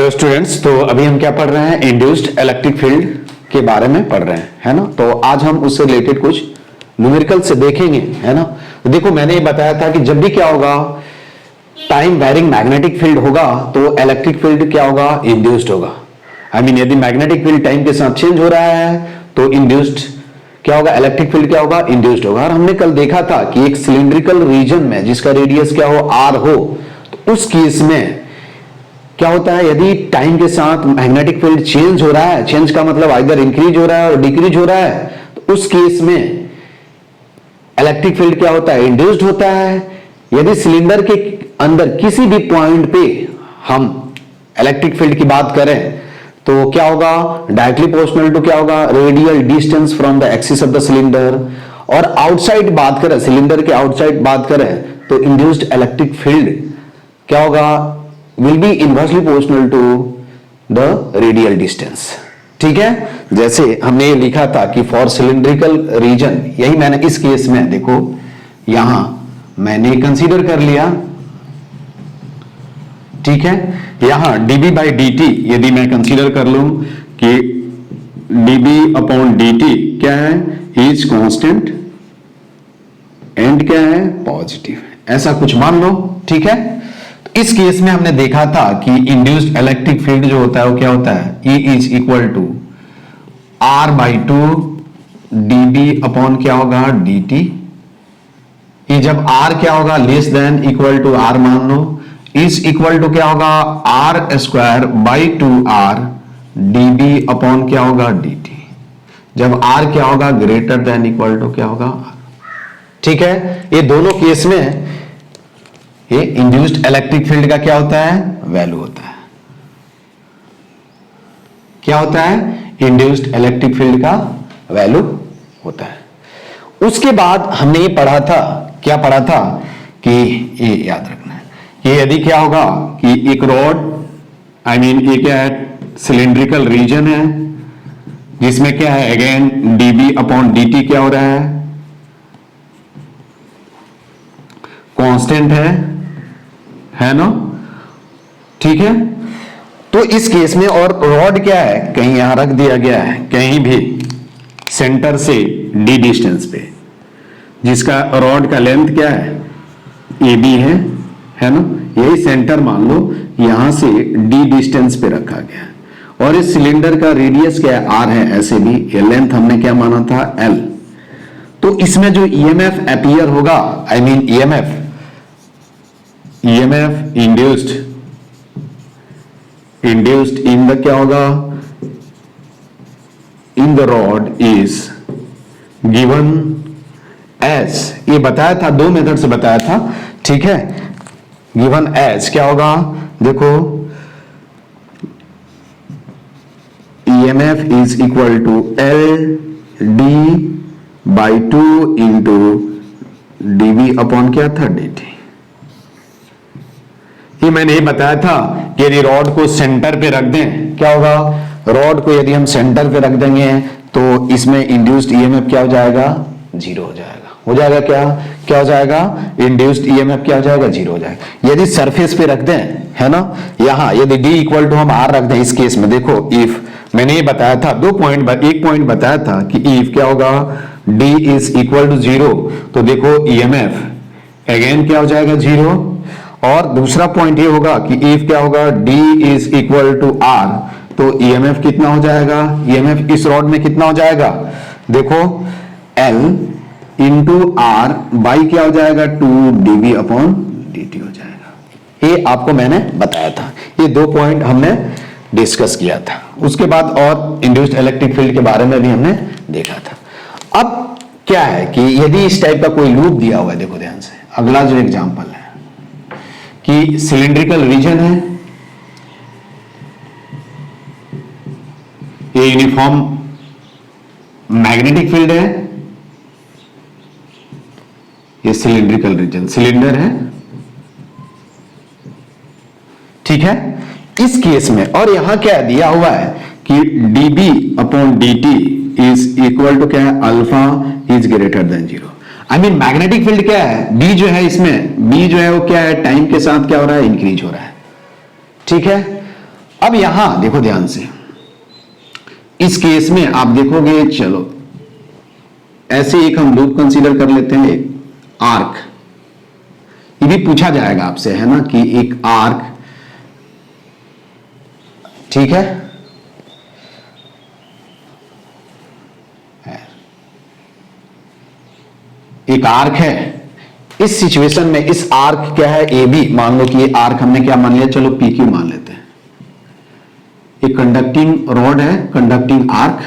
Hello students, तो अभी हम क्या पढ़ रहे हैं? इंड्यूस्ड इलेक्ट्रिक फील्ड के बारे में पढ़ रहे हैं, है ना। तो आज हम उससे रिलेटेड कुछ न्यूमेरिकल से देखेंगे, है ना। तो देखो, मैंने ये बताया था कि जब भी क्या होगा, टाइम वेरिंग मैग्नेटिक फील्ड होगा तो इलेक्ट्रिक फील्ड क्या होगा? इंड्यूस्ड होगा। यदि मैग्नेटिक फील्ड टाइम के साथ चेंज हो रहा है तो इंड्यूस्ड क्या होगा? इलेक्ट्रिक फील्ड क्या होगा? इंड्यूस्ड होगा। और हमने कल देखा था कि एक सिलिंड्रिकल रीजन में जिसका रेडियस क्या हो? आर हो, तो उस केस में क्या होता है? यदि टाइम के साथ मैग्नेटिक फील्ड चेंज हो रहा है, चेंज का मतलब आइदर इंक्रीज हो रहा है और डिक्रीज हो रहा है, तो उस केस में इलेक्ट्रिक फील्ड क्या होता है? इंड्यूस्ड होता है। यदि सिलेंडर के अंदर किसी भी पॉइंट पे हम इलेक्ट्रिक फील्ड की बात करें तो क्या होगा? डायरेक्टली प्रोपोर्शनल टू क्या होगा? Radial distance from the axis of the cylinder. और आउटसाइड बात करें, सिलेंडर के आउटसाइड बात करें तो इंड्यूस्ड इलेक्ट्रिक फील्ड क्या होगा? will be inversely proportional to the radial distance। ठीक है, जैसे हमने ये लिखा था कि फॉर सिलिंड्रिकल रीजन, यही मैंने इस केस में देखो यहां मैंने कंसीडर कर लिया, ठीक है। यहां dB बाई dt यदि मैं कंसीडर कर लूं कि dB अपॉन dt क्या है? इज कांस्टेंट एंड क्या है? पॉजिटिव, ऐसा कुछ मान लो, ठीक है। इस केस में हमने देखा था कि इंड्यूस्ड इलेक्ट्रिक फील्ड जो होता है वो क्या होता है? E is equal to R by two dB upon क्या होगा? dt। ये जब R क्या होगा? Less than equal to R मान लो, इज इक्वल टू क्या होगा? R square by two R dB upon क्या होगा? dt। जब R क्या होगा? ग्रेटर देन इक्वल टू क्या होगा? R। ठीक है, ये दोनों केस में ये इंड्यूस्ड इलेक्ट्रिक फील्ड का क्या होता है? वैल्यू होता है। क्या होता है? इंड्यूस्ड इलेक्ट्रिक फील्ड का वैल्यू होता है। उसके बाद हमने ये पढ़ा था, क्या पढ़ा था कि ये याद रखना है कि यदि क्या होगा कि एक रॉड, ये क्या है? सिलिंड्रिकल रीजन है जिसमें क्या है? अगेन dB अपॉन dt क्या हो रहा है? कांस्टेंट है ना, ठीक है। तो इस केस में और रॉड क्या है? कहीं यहां रख दिया गया है, कहीं भी सेंटर से d डिस्टेंस पे, जिसका रॉड का लेंथ क्या है? AB है ना। यही सेंटर मान लो, यहां से d डिस्टेंस पे रखा गया है। और इस सिलेंडर का रेडियस क्या है? R है। ऐसे भी ये लेंथ हमने क्या माना था? L। तो इसमें जो EMF अपीयर होगा, EMF induced in the क्या होगा? in the rod is given as, ये बताया था, दो मेथड से बताया था, ठीक है। given as क्या होगा? देखो, EMF is equal to L D by 2 into dB upon क्या था? dt। ये मैंने ये बताया था कि यदि रॉड को सेंटर पे रख दें, क्या होगा? रॉड को यदि हम सेंटर पे रख देंगे तो इसमें इंड्यूस्ड ईएमएफ क्या हो जाएगा? जीरो हो जाएगा। हो जाएगा क्या हो जाएगा? इंड्यूस्ड ईएमएफ क्या हो जाएगा? जीरो हो जाएगा। यदि सरफेस पे रख दें, है ना, यहां यदि d इक्वल टू हम r रख दें, इस केस में देखो, इफ मैंने ये बताया था, एक पॉइंट बताया था कि इफ क्या होगा? d is equal to zero, तो देखो ईएमएफ अगेन क्या हो जाएगा? जीरो। और दूसरा पॉइंट ये होगा कि इफ क्या होगा? d is equal to r, तो ईएमएफ कितना हो जाएगा? ईएमएफ इस रॉड में कितना हो जाएगा? देखो, L इंटू R बाई क्या हो जाएगा? 2 dB अपॉन dt हो जाएगा। ये आपको मैंने बताया था, ये दो पॉइंट हमने डिस्कस किया था। उसके बाद और इंड्यूस्ड इलेक्ट्रिक फील्ड के बारे में भी हमने देखा था। अब क्या है कि यदि इस टाइप का कोई लूप दिया हुआ है, देखो ध्यान से, अगला जो एग्जांपल है कि सिलिंड्रिकल रीजन है, ये यूनिफॉर्म मैग्नेटिक फील्ड है, ये सिलिंड्रिकल रीजन, सिलेंडर है, ठीक है। इस केस में और यहां क्या दिया हुआ है कि dB upon dt is equal to क्या है? Alpha is greater than zero. Magnetic field क्या है? B जो है, इसमें B जो है वो क्या है? टाइम के साथ क्या हो रहा है? इंक्रीज हो रहा है, ठीक है। अब यहां देखो ध्यान से, इस केस में आप देखोगे, चलो ऐसे एक हम लूप कंसीडर कर लेते हैं, एक आर्क, ये भी पूछा जाएगा आपसे, है ना, कि एक आर्क, ठीक है, एक आर्क है, इस सिचुएशन में इस आर्क क्या है, ए बी, मान लो कि ये आर्क हमने क्या मान लिया, चलो पी क्यू मान लेते हैं, एक कंडक्टिंग रॉड है, कंडक्टिंग आर्क,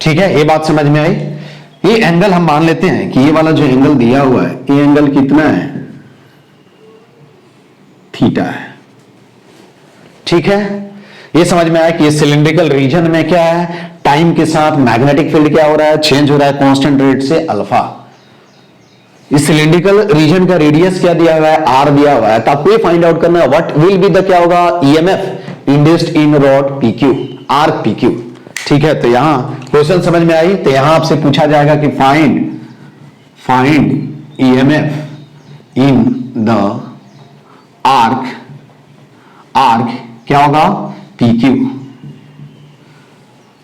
ठीक है, ये बात समझ में आई। ये एंगल हम मान लेते हैं कि ये वाला जो एंगल दिया हुआ है, ये एंगल कितना है, थीटा है, ठीक है। ये समझ में आया कि ये सिलिंड्रिकल रीजन में क्या है, टाइम के साथ मैग्नेटिक फील्ड क्या हो रहा है, चेंज हो रहा है कांस्टेंट रेट से अल्फा। इस सिलिंड्रिकल रीजन का रेडियस क्या दिया हुआ है, आर दिया हुआ है, तो आपको ये फाइंड आउट करना है व्हाट विल बी द क्या होगा, EMF induced in rod PQ, arc PQ, ठीक है। तो यहां क्वेश्चन समझ में आई, तो यहां आपसे पूछा जाएगा कि find EMF in the arc क्या होगा, पीक्यू।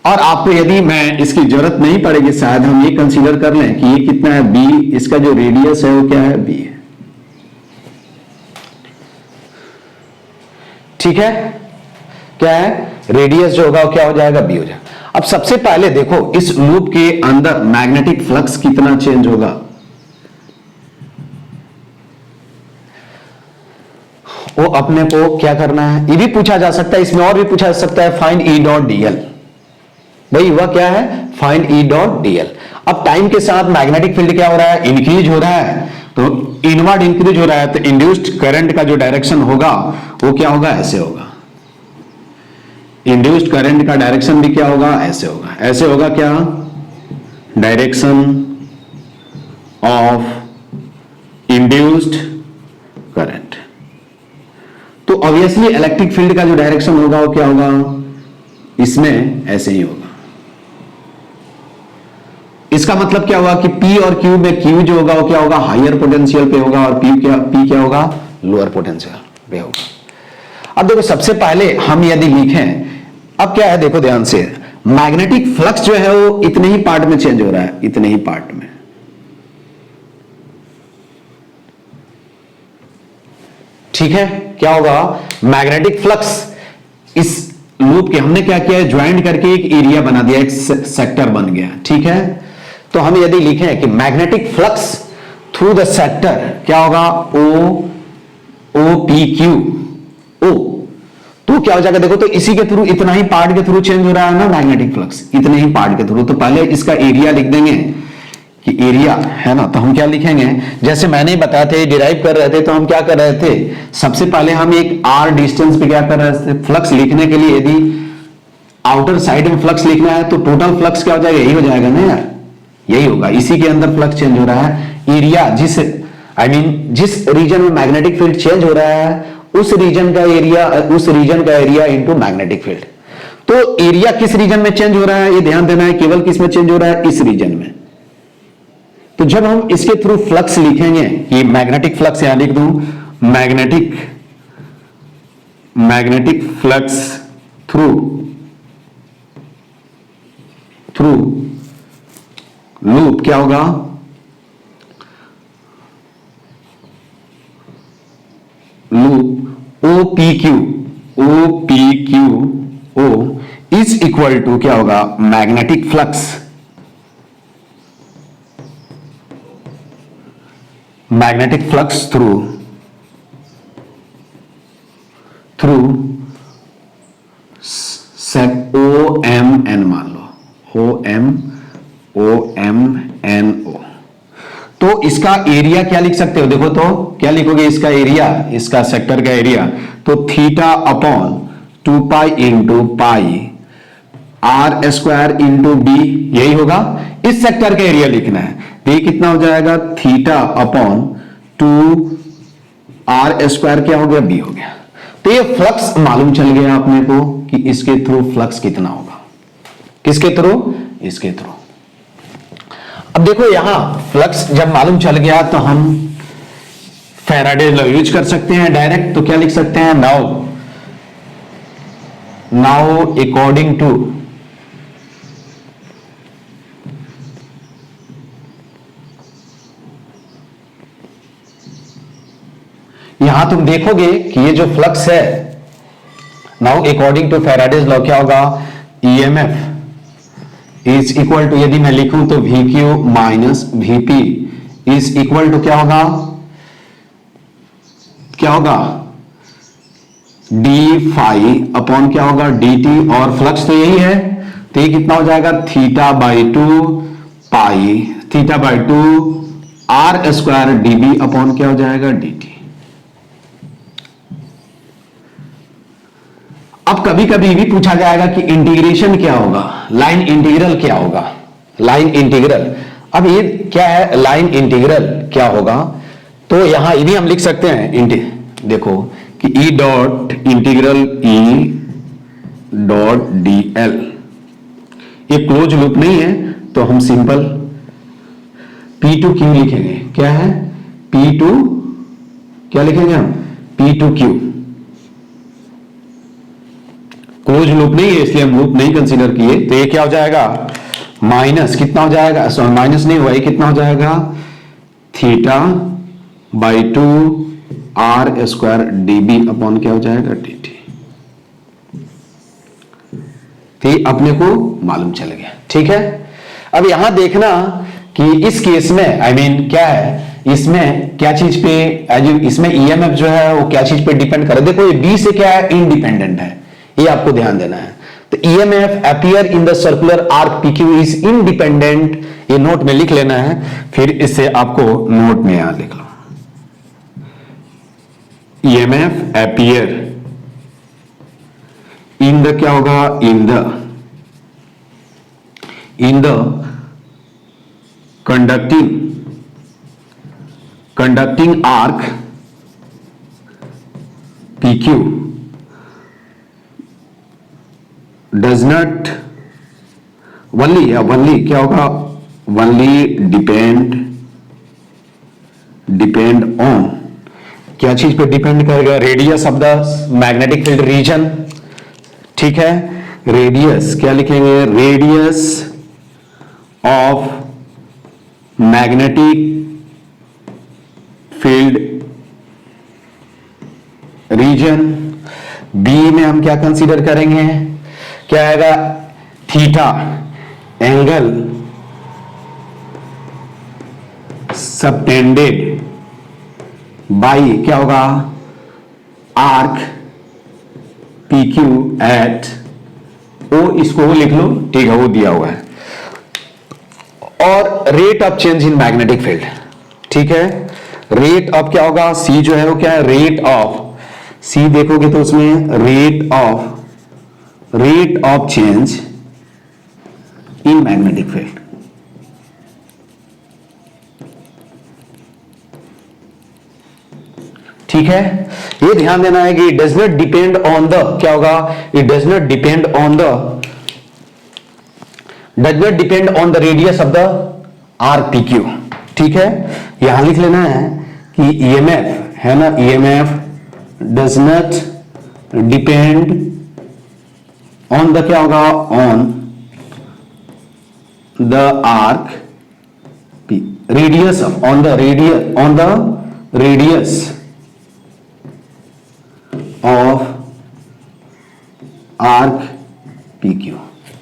और आपको यदि मैं इसकी जरूरत नहीं पड़ेगी, शायद हम ये कंसीडर कर लें कि ये कितना है, बी, इसका जो रेडियस है वो क्या है, बी है, ठीक है, क्या है, रेडियस जो होगा वो क्या हो जाएगा, बी हो जाएगा। अब सबसे पहले देखो इस लूप के अंदर मैग्नेटिक फ्लक्स कितना चेंज होगा, वो अपने को क्या करना है, ये भी पूछा जा सकता है, इसमें और भी पूछा जा सकता है, फाइंड ई डॉट डीएल। भाई वह क्या है, फाइंड ई डॉट डीएल। अब टाइम के साथ मैग्नेटिक फील्ड क्या हो रहा है, इंक्रीज हो रहा है, तो इनवर्ड इंक्रीज हो रहा है, तो इंड्यूस्ड करंट का जो डायरेक्शन होगा वो क्या होगा, ऐसे होगा। इंड्यूस्ड करंट का डायरेक्शन भी क्या होगा, ऐसे होगा। ऐसे होगा क्या, डायरेक्शन ऑफ इंड्यूस्ड करंट। तो ऑब्वियसली इलेक्ट्रिक फील्ड का जो डायरेक्शन होगा वो क्या होगा, इसमें ऐसे ही होगा। इसका मतलब क्या हुआ कि P और Q में Q जो होगा वो क्या होगा, हायर पोटेंशियल पे होगा, और P क्या होगा, लोअर पोटेंशियल पे होगा। अब देखो सबसे पहले हम यदि लिखें, अब क्या है देखो ध्यान से, मैग्नेटिक फ्लक्स जो है वो इतने ही पार्ट में चेंज हो रहा है, इतने ही पार्ट में, ठीक है। क्या होगा, मैग्नेटिक फ्लक्स इस लूप के हमने क्या किया है, ज्वाइंट करके एक एरिया बना दिया, एक सेक्टर बन गया, ठीक है। तो हम यदि लिखें कि magnetic flux through the sector क्या होगा, ओ पी क्यू ओ, तो क्या हो जाएगा देखो, तो इसी के थ्रू, इतना ही पार्ट के थ्रू चेंज हो रहा है ना मैग्नेटिक फ्लक्स, इतने ही पार्ट के थ्रू। तो पहले इसका एरिया लिख देंगे कि एरिया है ना, तो हम क्या लिखेंगे, जैसे मैंने बताया थे, डिराइव कर रहे थे, तो हम क्या कर रहे थे, सबसे पहले हम एक आर डिस्टेंस पे क्या कर रहे थे, फ्लक्स लिखने के लिए यदि आउटर साइड में फ्लक्स लिखना है तो टोटल फ्लक्स क्या हो जाएगा, यही हो जाएगा ना यार, यही होगा, इसी के अंदर फ्लक्स चेंज हो रहा है। एरिया जिस जिस रीजन में मैग्नेटिक फील्ड चेंज हो रहा है उस रीजन का एरिया इनटू मैग्नेटिक फील्ड। तो एरिया किस रीजन में चेंज हो रहा है, ये ध्यान देना है, केवल किस में चेंज हो रहा है, इस रीजन में। तो जब हम इसके थ्रू फ्लक्स लिखेंगे, ये मैग्नेटिक फ्लक्स यहां लिख दूं, मैग्नेटिक फ्लक्स थ्रू लूप क्या होगा, loop O P Q O is equal to क्या होगा, magnetic flux through set O M N, मान लो ओ एम एन ओ। तो इसका एरिया क्या लिख सकते हो, देखो तो क्या लिखोगे, इसका एरिया, इसका सेक्टर का एरिया, तो theta upon 2 pi into pi R square into B, यही होगा। इस सेक्टर का एरिया लिखना है, तो ये कितना हो जाएगा, थीटा अपॉन 2 आर स्क्वायर क्या हो गया, बी हो गया। तो ये फ्लक्स मालूम चल गया अपने को कि इसके थ्रू फ्लक्स कितना होगा, किसके थ्रू, इसके थ्रू। अब देखो यहां फ्लक्स जब मालूम चल गया तो हम फैराडे लॉ यूज कर सकते हैं डायरेक्ट, तो क्या लिख सकते हैं, नाउ अकॉर्डिंग टू यहां तुम देखोगे कि ये जो फ्लक्स है, now according to Faraday's law क्या होगा, ईएमएफ इज इक्वल टू, यदि मैं लिखूं तो V Q minus VP is equal to क्या होगा, डी फाई अपॉन क्या होगा, डी टी, और फ्लक्स तो यही है, तो ये कितना हो जाएगा, theta by two pi, theta by two R square dB upon क्या हो जाएगा, डी टी। अब कभी कभी भी पूछा जाएगा कि इंटीग्रेशन क्या होगा, लाइन इंटीग्रल क्या होगा, लाइन इंटीग्रल। अब ये क्या है, लाइन इंटीग्रल क्या होगा, तो यहां ये भी हम लिख सकते हैं, देखो कि E dot integral E dot D L, ये क्लोज लूप नहीं है, तो हम सिंपल पी टू क्यू लिखेंगे, क्या है, पी टू क्या लिखेंगे हम, P to Q, close loop नहीं है इसलिए हम लूप नहीं कंसीडर किए, तो ये क्या हो जाएगा, माइनस कितना हो जाएगा, माइनस नहीं हुआ, ये कितना हो जाएगा, theta by two R square dB upon क्या हो जाएगा, डी टी। तो अपने को मालूम चल गया, ठीक है। अब यहां देखना कि इस केस में आई मीन क्या है, इसमें क्या चीज पे, इसमें ईएमएफ जो है वो क्या चीज पे डिपेंड करे, देखो ये बी से क्या है, इंडिपेंडेंट है, ये आपको ध्यान देना है। तो EMF appear in the circular arc PQ is independent, ये नोट में लिख लेना है, फिर इससे आपको नोट में यहां लिख लो, ईएमएफ अपीयर इन द क्या होगा, in the conducting arc PQ does not only क्या होगा, only depend on क्या चीज पे डिपेंड करेगा, radius of the magnetic field region, ठीक है, रेडियस क्या लिखेंगे, radius of magnetic field region. B में हम क्या कंसीडर करेंगे, क्या आएगा, थीटा एंगल सबटेंडेड बाई क्या होगा, आर्क पी क्यू एट ओ, इसको लिख लो, ठीक है, वो दिया हुआ है, और rate of change in magnetic field, ठीक है, रेट ऑफ क्या होगा, सी जो है वो क्या है, रेट ऑफ, सी देखोगे तो उसमें rate of change in magnetic field, ठीक है। ये ध्यान देना है कि it does not depend on the क्या होगा, it does not depend on the radius of the arc P Q, ठीक है। यहां लिख लेना है कि ईएमएफ है ना, EMF does not depend on the क्या होगा, on the arc P, radius of, on the radius of arc P Q,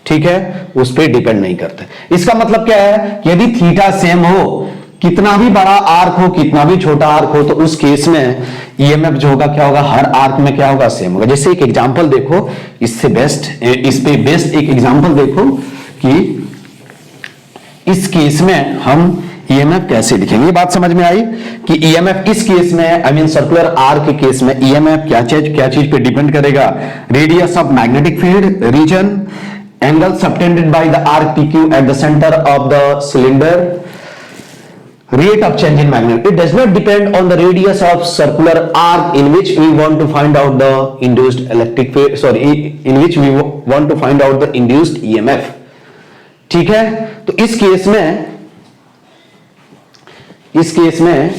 ठीक है, उस पर डिपेंड नहीं करते। इसका मतलब क्या है, यदि थीटा सेम हो, कितना भी बड़ा आर्क हो, कितना भी छोटा आर्क हो, तो उस केस में ईएमएफ जो होगा क्या होगा, हर आर्क में क्या होगा, सेम होगा। जैसे एक एग्जांपल देखो, इससे बेस्ट, इस पे बेस्ट एक एग्जांपल देखो कि इस केस में हम ईएमएफ कैसे लिखेंगे। ये बात समझ में आई कि ईएमएफ इस केस में, आई मीन सर्कुलर आर्क के केस में ईएमएफ क्या चीज पे डिपेंड करेगा, radius of magnetic field reason, angle subtended by the arc PQ at the centre of the cylinder, rate of change in magnet. It does not depend on the radius of circular arc in which we want to find out the induced electric field, sorry, in which we want to find out the induced EMF, ठीक है। तो इस case में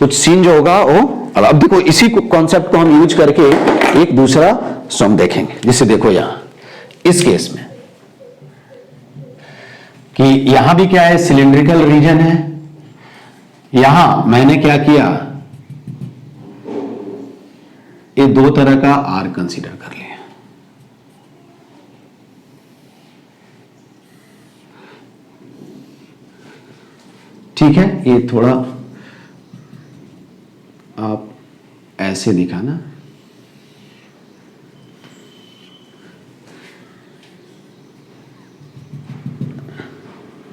कुछ scene जो होगा वो, अब देखो इसी कॉन्सेप्ट को हम यूज करके एक दूसरा सम देखेंगे। जिससे देखो यहां इस केस में कि यहां भी क्या है, सिलिंड्रिकल रीजन है। यहां मैंने क्या किया, ये दो तरह का आर कंसीडर कर लिया। ठीक है, ये थोड़ा आप ऐसे दिखाना।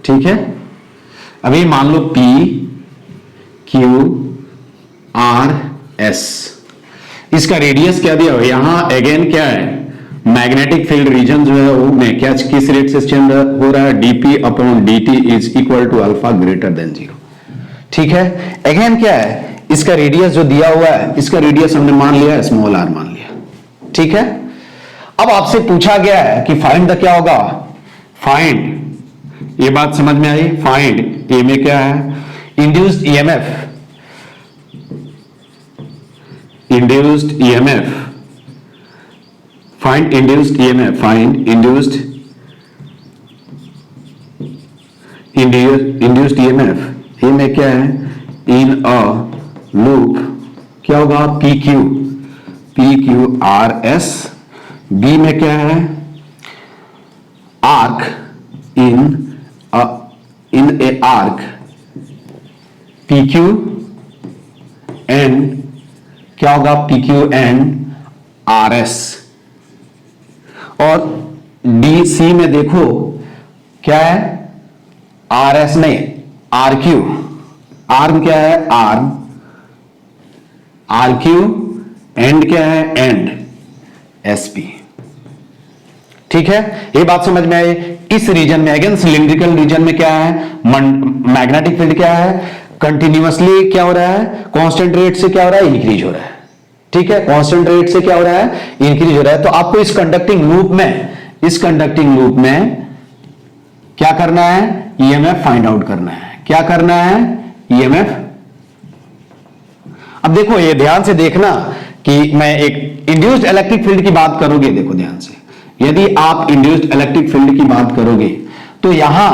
ठीक है, अभी मान लो P Q R S, इसका रेडियस क्या दिया हुआ, यहां अगेन क्या है, मैग्नेटिक फील्ड रीजन जो है वो में क्या किस रेट से चेंज हो रहा है, dp upon dt is equal to alpha greater than 0। ठीक है, अगेन क्या है, इसका रेडियस जो दिया हुआ है, इसका रेडियस हमने मान लिया स्मॉल r मान लिया। ठीक है, अब आपसे पूछा गया है कि फाइंड द क्या होगा, फाइंड, ये बात समझ में आई, फाइंड ए में क्या है, induced EMF, induced EMF, find induced EMF, find induced EMF. ये में क्या है, इन अ लूप क्या होगा, P Q R S. B में क्या है, arc in a arc P Q and क्या होगा, P Q and R S. और डी सी में देखो क्या है, आर एस नहीं, आर क्यू, आर्म क्या है, आर्म, आर क्यू एंड क्या है, एंड एस पी। ठीक है, ये बात समझ में आई। इस रीजन में अगेन सिलिंड्रिकल रीजन में क्या है, मैग्नेटिक फील्ड क्या है, कंटिन्यूअसली क्या हो रहा है, कांस्टेंट रेट से क्या हो रहा है, इंक्रीज हो रहा है। ठीक है, कांस्टेंट रेट से क्या हो रहा है, इंक्रीज हो रहा है। तो आपको इस कंडक्टिंग लूप में क्या करना है, ईएमएफ फाइंड आउट करना है। क्या करना है, ईएमएफ। अब देखो ये ध्यान से देखना कि मैं एक इंड्यूस्ड इलेक्ट्रिक फील्ड की बात करोगे, देखो ध्यान से, यदि आप इंड्यूस्ड इलेक्ट्रिक फील्ड की बात करोगे तो यहां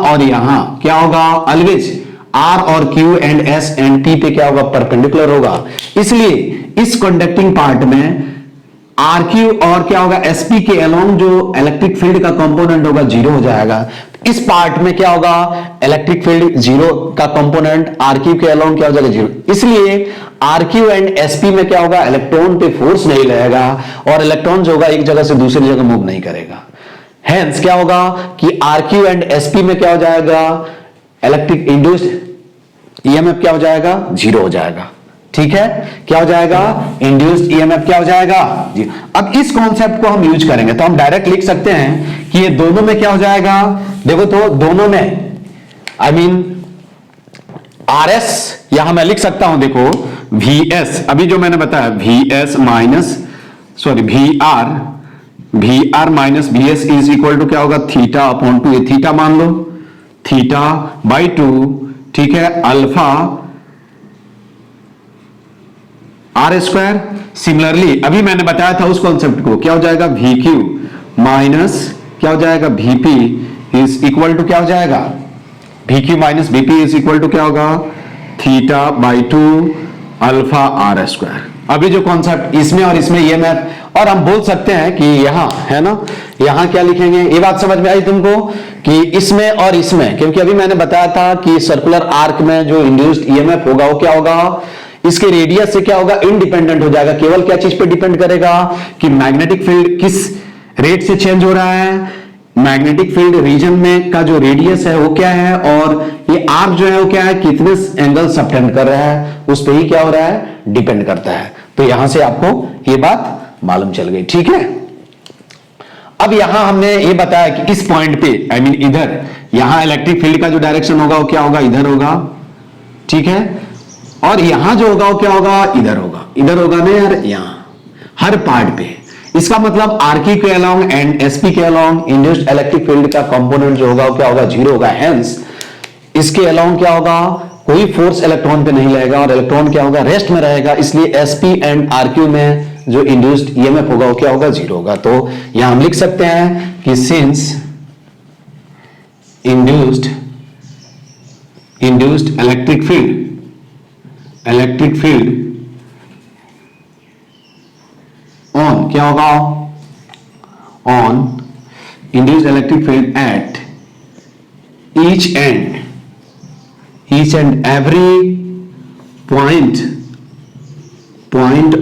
और यहां क्या होगा, ऑलवेज आर और Q and S and T पे क्या होगा, परपेंडिकुलर होगा। इसलिए इस कंडक्टिंग पार्ट में आर क्यू और क्या होगा, एसपी के अलोंग जो इलेक्ट्रिक फील्ड का कंपोनेंट होगा 0 हो जाएगा। इस पार्ट में क्या होगा, इलेक्ट्रिक फील्ड 0 का कंपोनेंट आर क्यू के अलोंग क्या हो जाएगा, 0। इसलिए आर क्यू एंड एसपी में क्या होगा, इलेक्ट्रॉन पे फोर्स नहीं लगेगा और इलेक्ट्रॉन जो होगा एक जगह से दूसरी जगह मूव नहीं करेगा। हेंस क्या होगा कि आर क्यू एंड एसपी में क्या हो जाएगा, इलेक्ट्रिक इंड्यूस्ड ईएमएफ क्या हो जाएगा, 0 हो जाएगा। ठीक है, क्या हो जाएगा, इंड्यूस्ड ईएमएफ क्या हो जाएगा, 0। अब इस कॉन्सेप्ट को हम यूज करेंगे तो हम डायरेक्ट लिख सकते हैं कि ये दोनों में क्या हो जाएगा, देखो तो दोनों में आई मीन आरएस यहां मैं लिख सकता हूं, देखो वीएस, अभी जो मैंने बताया VS minus V R minus V S is equal to क्या होगा, थीटा अपॉन 2, ये थीटा मान लो, थीटा बाई 2। ठीक है, अल्फा आर स्क्वायर। सिमिलरली अभी मैंने बताया था उस कॉन्सेप्ट को, क्या हो जाएगा, वी क्यू माइनस क्या हो जाएगा, वीपी इज इक्वल टू क्या हो जाएगा, V Q minus VP is equal to क्या होगा, theta by 2 alpha R square. अभी जो कॉन्सेप्ट इसमें और इसमें ये मैथ, और हम बोल सकते हैं कि यहां है ना, यहां क्या लिखेंगे, ये बात समझ में आई तुमको कि इसमें और इसमें, क्योंकि अभी मैंने बताया था कि सर्कुलर आर्क में जो इंड्यूस्ड ईएमएफ होगा वो क्या होगा, इसके रेडियस से क्या होगा, इंडिपेंडेंट हो जाएगा। केवल क्या चीज पे डिपेंड करेगा कि मैग्नेटिक फील्ड किस रेट से चेंज हो रहा है, मैग्नेटिक फील्ड रीजन में का जो रेडियस है वो क्या है, और ये आर्क जो है वो क्या है, कितने एंगल सबटेंड कर रहा है, उस पर ही क्या हो रहा है, डिपेंड करता है। तो यहां से आपको ये बात मालूम चल गई। ठीक है, अब यहां हमने ये बताया कि इस पॉइंट पे आई मीन इधर, यहां इलेक्ट्रिक फील्ड का जो डायरेक्शन होगा वो क्या होगा, इधर होगा। ठीक है, और यहां जो होगा वो क्या होगा, इधर होगा ना यार, यहां हर पार्ट पे। इसका मतलब आरकी के अलोंग एंड एसपी के अलोंग इंड्यूस्ड इलेक्ट्रिक फील्ड का कंपोनेंट जो होगा वो क्या होगा, 0 होगा। हेंस इसके अलोंग क्या होगा, कोई फोर्स इलेक्ट्रॉन पे नहीं लगेगा और इलेक्ट्रॉन क्या होगा, रेस्ट में रहेगा, इसलिए sp एंड rq में जो इंड्यूस्ड ईएमएफ होगा वो क्या होगा, जीरो होगा। तो यहां हम लिख सकते हैं कि since induced electric field on क्या होगा, on induced electric field at each and every point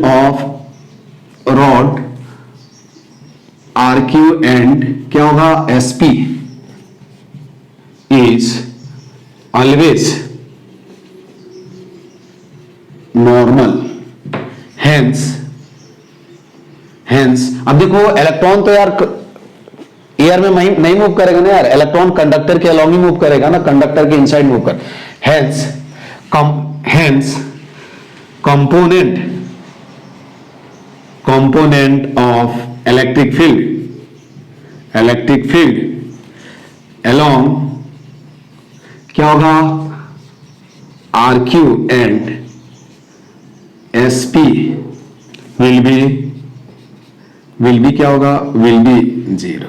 of rod RQ and क्या होगा, SP is always normal, hence अब देखो इलेक्ट्रॉन तो यार एयर में नहीं मूव करेगा ना यार, इलेक्ट्रॉन कंडक्टर के अलोंग ही मूव करेगा ना, कंडक्टर के इनसाइड मूव कर, hence component of electric field along क्या होगा, RQ and SP will be क्या होगा, विल बी जीरो।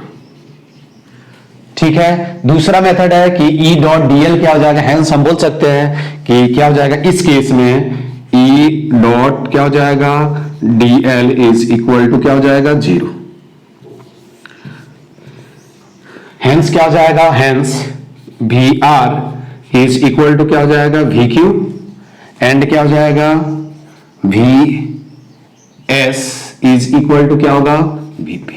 ठीक है, दूसरा मेथड है कि E डॉट DL क्या हो जाएगा, हेंस हम बोल सकते हैं कि क्या हो जाएगा, इस केस में E डॉट क्या हो जाएगा, DL इज इक्वल टू क्या हो जाएगा, जीरो। हेंस क्या हो जाएगा, hence VR is equal to क्या हो जाएगा, VQ एंड क्या हो जाएगा, VS इज इक्वल टू क्या होगा, VP।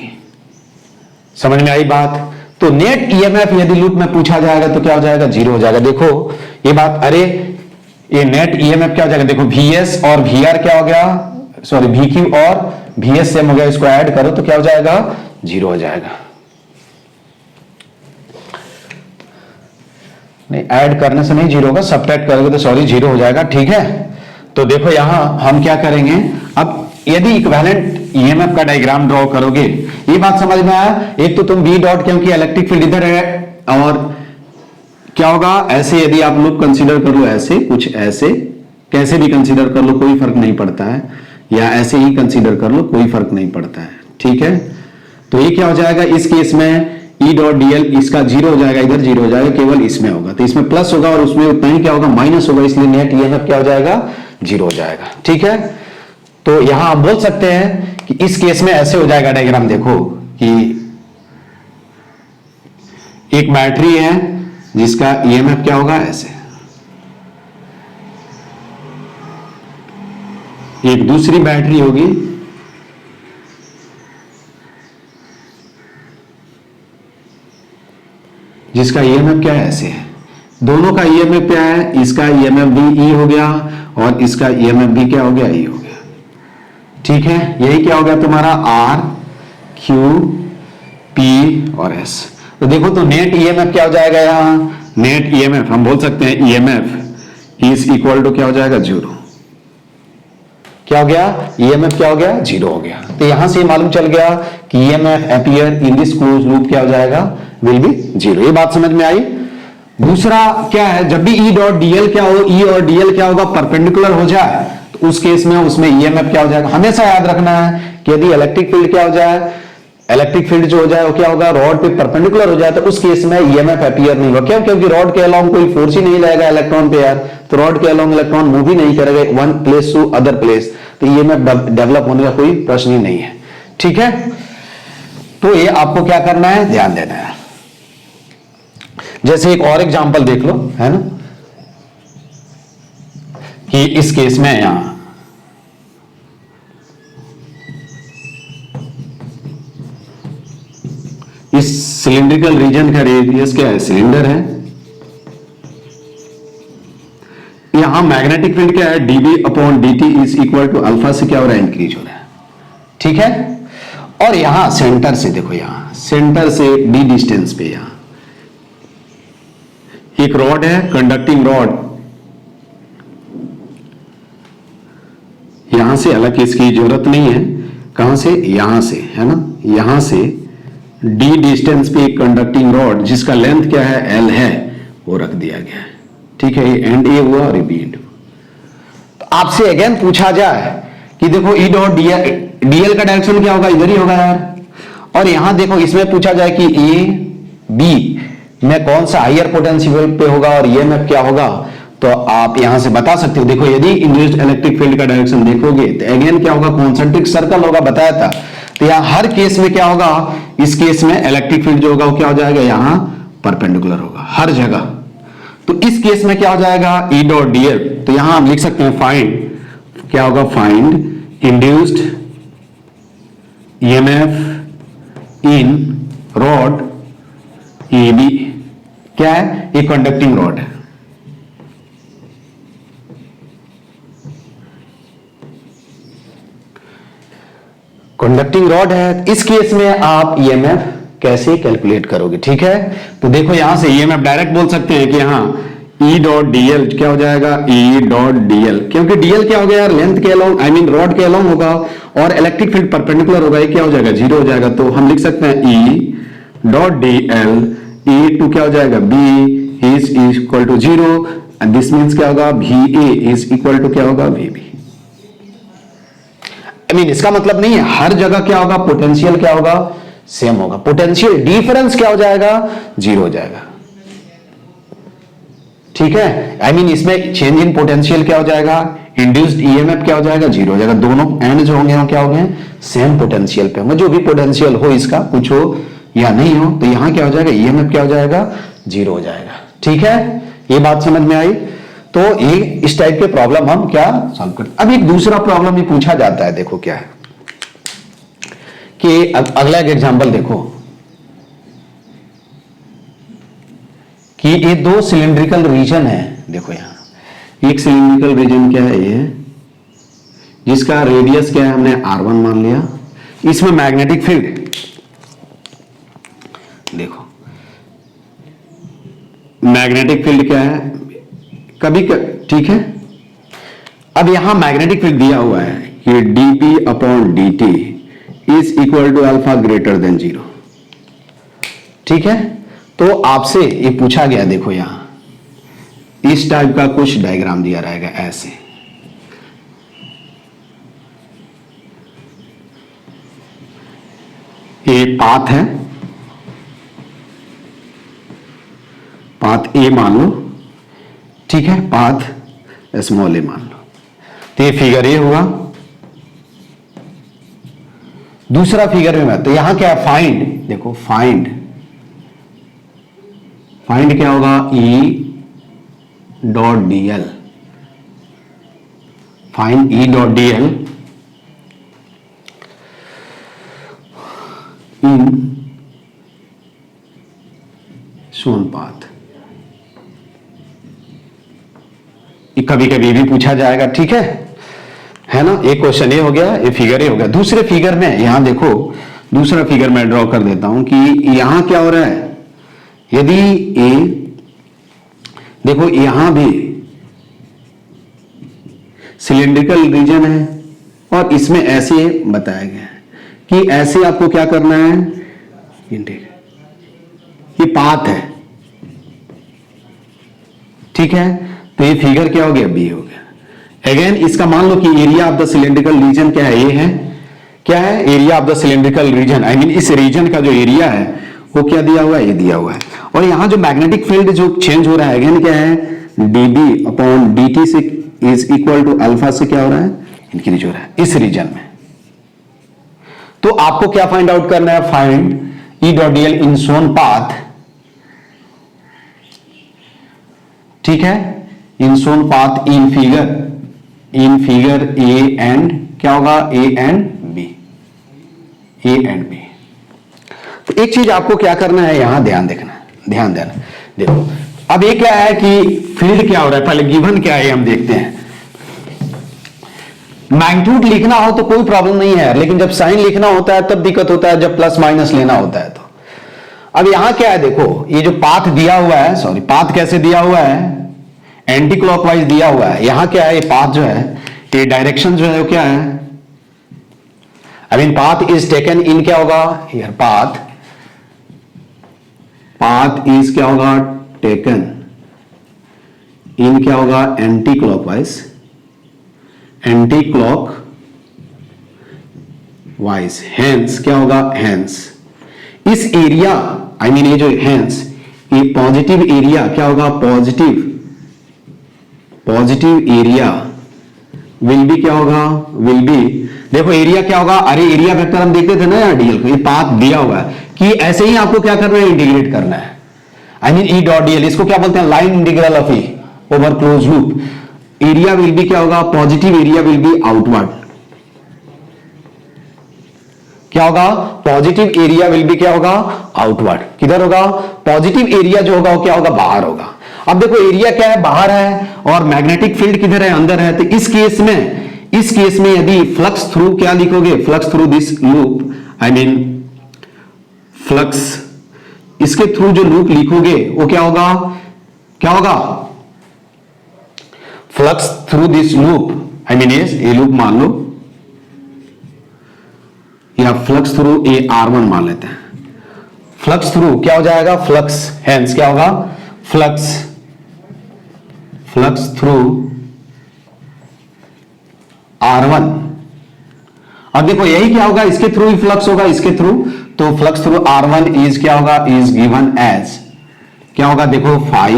समझ में आई बात। तो नेट ईएमएफ यदि लूप में पूछा जाएगा तो क्या हो जाएगा, जीरो हो जाएगा। देखो ये बात, अरे ये नेट ईएमएफ क्या हो जाएगा, देखो VS और VR क्या हो गया, सॉरी VQ और VS सेम हो गया, इसको ऐड करो तो क्या हो जाएगा, जीरो हो जाएगा। नहीं, ऐड करने से नहीं जीरो होगा, सबट्रैक्ट करोगे तो सॉरी जीरो हो जाएगा। ठीक है, तो देखो यहां हम क्या करेंगे, अब यदि इक्विवेलेंट ईएमएफ का डायग्राम ड्रॉ करोगे, ये बात समझ में आया। एक तो तुम बी डॉट, क्योंकि इलेक्ट्रिक फील्ड इधर है, और क्या होगा, ऐसे यदि आप लोग कंसीडर कर लो, ऐसे कुछ ऐसे कैसे भी कंसीडर कर लो, कोई फर्क नहीं पड़ता है, या ऐसे ही कंसीडर कर लो, कोई फर्क नहीं पड़ता है। ठीक है, तो ये क्या हो जाएगा, इस केस में E डॉट DL इसका जीरो हो जाएगा, इधर जीरो हो जाएगा, केवल इसमें होगा, तो इसमें प्लस होगा और उसमें उतना ही क्या होगा, माइनस होगा, इसलिए नेट ईएमएफ क्या हो जाएगा, जीरो हो जाएगा। ठीक है, तो यहां आप बोल सकते हैं कि इस केस में ऐसे हो जाएगा डायग्राम, देखो कि एक बैटरी है जिसका ईएमएफ क्या होगा, ऐसे, एक दूसरी बैटरी होगी जिसका ईएमएफ क्या है, ऐसे है। दोनों का ईएमएफ क्या है, इसका ईएमएफ भी E हो गया और इसका ईएमएफ भी क्या हो गया, E हो गया। ठीक है, यही क्या हो गया तुम्हारा R, Q, P और S। तो देखो तो नेट ईएमएफ क्या हो जाएगा, यहां नेट ईएमएफ हम बोल सकते हैं ईएमएफ इज इक्वल टू क्या हो जाएगा, जीरो। क्या हो गया, ईएमएफ क्या हो गया, जीरो हो गया। तो यहां से मालूम चल गया कि EMF appear in this closed loop क्या हो जाएगा, विल बी जीरो। ये बात समझ में आई। दूसरा क्या है, जब भी E डॉट DL क्या हो, E और DL क्या होगा, परपेंडिकुलर हो जाए, तो उस केस में उसमें ईएमएफ क्या हो जाएगा। हमेशा याद रखना है कि यदि इलेक्ट्रिक फील्ड क्या हो जाए, इलेक्ट्रिक फील्ड जो हो जाए वो क्या होगा, रॉड पे परपेंडिकुलर हो जाए, तो उस केस में ईएमएफ अपीयर नहीं होगा। क्यों, क्योंकि रॉड के अलोंग कोई फोर्स ही नहीं लगेगा इलेक्ट्रॉन पे यार, तो रॉड के अलोंग इलेक्ट्रॉन मूव ही नहीं करेगा one place to other place, तो ईएमएफ डेवलप होने का कोई प्रश्न ही नहीं है। ठीक है, तो ये आपको क्या करना है, ध्यान देना है। जैसे एक और एग्जांपल देख लो, है ना, कि इस केस में यहां इस सिलिंड्रिकल रीजन का रेडियस क्या है, सिलेंडर है। यहां मैग्नेटिक फील्ड क्या है, dB upon dt is equal to alpha से क्या हो रहा है, इंक्रीज हो रहा है। ठीक है, और यहां सेंटर से देखो, यहां सेंटर से d डिस्टेंस पे यहां एक रॉड है, कंडक्टिंग रॉड, यहां से, हालांकि इसकी जरूरत नहीं है, कहां से, यहां से, है ना, यहां से d डिस्टेंस पे एक कंडक्टिंग रॉड जिसका लेंथ क्या है, L है, वो रख दिया गया है। ठीक है, ये एंड ए हुआ और ये बी एंड हुआ। तो आपसे अगेन पूछा जाए कि देखो ई डॉट डीएल का डायरेक्शन क्या होगा, इधर ही होगा यार। और यहां देखो इसमें पूछा जाए कि ए बी में कौन सा हायर पोटेंशियल पे होगा और ये में क्या होगा, तो आप यहां से बता सकते हो। देखो यदि इंड्यूस्ड इलेक्ट्रिक फील्ड का डायरेक्शन देखोगे तो अगेन क्या होगा, कॉन्सेंट्रिक सर्कल होगा, बताया था। तो यहां हर केस में क्या होगा, इस केस में इलेक्ट्रिक फील्ड जो होगा वो क्या हो जाएगा, यहां परपेंडिकुलर होगा हर जगह। तो इस केस में क्या हो जाएगा, ई डॉट डीएल। तो यहां हम लिख सकते हैं फाइंड, क्या होगा, find induced EMF in rod A B. क्या है, ये कंडक्टिंग रॉड है। कंडक्टिंग रॉड है, इस केस में आप ईएमएफ कैसे कैलकुलेट करोगे, ठीक है। तो देखो यहां से ईएमएफ डायरेक्ट बोल सकते हैं कि हाँ ई डॉट डीएल क्या हो जाएगा, ई डॉट डीएल, क्योंकि डीएल क्या हो गया यार, लेंथ के अलोंग, आई मीन रॉड के अलोंग होगा और इलेक्ट्रिक फील्ड परपेंडिकुलर होगा, ये क्या हो जाएगा, जीरो हो जाएगा। तो हम लिख सकते हैं E dot dl E two क्या हो जाएगा, B is equal to zero, and this means क्या होगा, V A is equal to क्या होगा, वी बी। आई मीन इसका मतलब नहीं है हर जगह क्या होगा, पोटेंशियल क्या होगा, सेम होगा। पोटेंशियल डिफरेंस क्या हो जाएगा, जीरो हो जाएगा, ठीक है। आई मीन इसमें चेंज इन पोटेंशियल क्या हो जाएगा, इंड्यूस्ड ईएमएफ क्या हो जाएगा, जीरो हो जाएगा। दोनों एंड जो होंगे वो क्या होंगे, सेम पोटेंशियल पे होंगे। जो भी पोटेंशियल हो इसका, कुछ हो या नहीं हो, तो यहां क्या हो जाएगा, ईएमएफ क्या हो जाएगा, जीरो हो जाएगा, ठीक है। ये बात समझ में आई। तो ये इस टाइप के प्रॉब्लम हम क्या सॉल्व करते। अब एक दूसरा प्रॉब्लम ये पूछा जाता है, देखो क्या है कि अगला एक एग्जांपल देखो कि ये दो सिलिंड्रिकल रीजन है। देखो यहां एक सिलिंड्रिकल रीजन क्या है, ये जिसका रेडियस क्या है, हमने R1 मान लिया। इसमें मैग्नेटिक फील्ड देखो, मैग्नेटिक फील्ड क्या है, कभी ठीक है। अब यहां मैग्नेटिक फील्ड दिया हुआ है कि dp upon dt is equal to alpha greater than zero, ठीक है। तो आपसे ये पूछा गया, देखो यहां इस टाइप का कुछ डायग्राम दिया रहेगा ऐसे, ये पाथ है, पाथ ए मान लो, ठीक है, पाथ स्मॉल ए मान लो। तो ये फिगर ए हुआ। दूसरा फिगर में तो यहां क्या है, फाइंड, देखो फाइंड क्या होगा, E dot DL, find E dot DL in some path. कभी कभी भी पूछा जाएगा, ठीक है ना। एक क्वेश्चन ये हो गया, ये फिगर ये हो गया। दूसरे फिगर में यहां देखो, दूसरा फिगर मैं ड्रॉ कर देता हूं कि यहां क्या हो रहा है, यदि ए देखो यहां भी सिलिंड्रिकल रीजन है और इसमें ऐसे बताया गया है कि ऐसे आपको क्या करना है, ये पाथ है, ठीक है। तो ये फिगर क्या हो गया, बी हो गया। अगेन इसका मान लो कि area of the cylindrical region क्या है, ये है, क्या है, area of the cylindrical region, I mean इस रीजन का जो एरिया है वो क्या दिया हुआ है, ये दिया हुआ है। और यहां जो मैग्नेटिक फील्ड जो चेंज हो रहा है, अगेन क्या है, dB अपॉन dt से इज इक्वल टू अल्फा से क्या हो रहा है, इंक्रीज हो रहा है इस रीजन में। तो आपको क्या फाइंड आउट करना है, find E dot DL in some path, ठीक है, in some path in figure A and क्या होगा, A and B, A and B. तो एक चीज आपको क्या करना है, यहां ध्यान देना। देखो अब ये क्या है कि फील्ड क्या हो रहा है, पहले गिवन क्या है हम देखते हैं। मैग्नीट्यूड लिखना हो तो कोई प्रॉब्लम नहीं है, लेकिन जब साइन लिखना होता है तब दिक्कत होता है, जब प्लस माइनस लेना होता है। तो अब यहां क्या है, देखो ये जो पाथ दिया हुआ है, सॉरी पाथ कैसे दिया हुआ है, एंटी क्लॉकवाइज दिया हुआ है। यहां क्या है, ये पाथ जो है, ये डायरेक्शन जो है वो क्या है, I mean path is taken in क्या होगा, हियर पाथ इज क्या होगा, टेकन इन क्या होगा anti clockwise, anti clock wise, hence क्या होगा हेंस इस एरिया आई मीन ये जो हेंस ये पॉजिटिव एरिया क्या होगा पॉजिटिव एरिया विल बी क्या होगा विल बी, देखो एरिया क्या होगा, अरे एरिया वेक्टर हम देखते थे ना यार डीएल को, ये पाथ दिया हुआ है कि ऐसे ही आपको क्या करना है इंटीग्रेट करना है, I mean E dot DL, इसको क्या बोलते हैं line integral of E over close loop, area will be क्या होगा positive area will B outward, क्या होगा पॉजिटिव एरिया विल बी क्या होगा आउटवर्ड, किधर होगा पॉजिटिव एरिया जो होगा वो क्या होगा बाहर होगा। अब देखो एरिया क्या है बाहर है और मैग्नेटिक फील्ड किधर है अंदर है, तो इस केस में यदि फ्लक्स थ्रू क्या लिखोगे flux through this loop I mean flux इसके थ्रू जो लूप लिखोगे वो क्या होगा flux through this loop I mean ये लूप मान लो या फ्लक्स थ्रू ए R1 मान लेते हैं, फ्लक्स थ्रू क्या हो जाएगा फ्लक्स, हेंस क्या होगा फ्लक्स थ्रू R1। अब देखो यही क्या होगा इसके थ्रू ही फ्लक्स होगा इसके थ्रू, तो फ्लक्स थ्रू R1 इज क्या होगा इज गिवन एज क्या होगा देखो फाई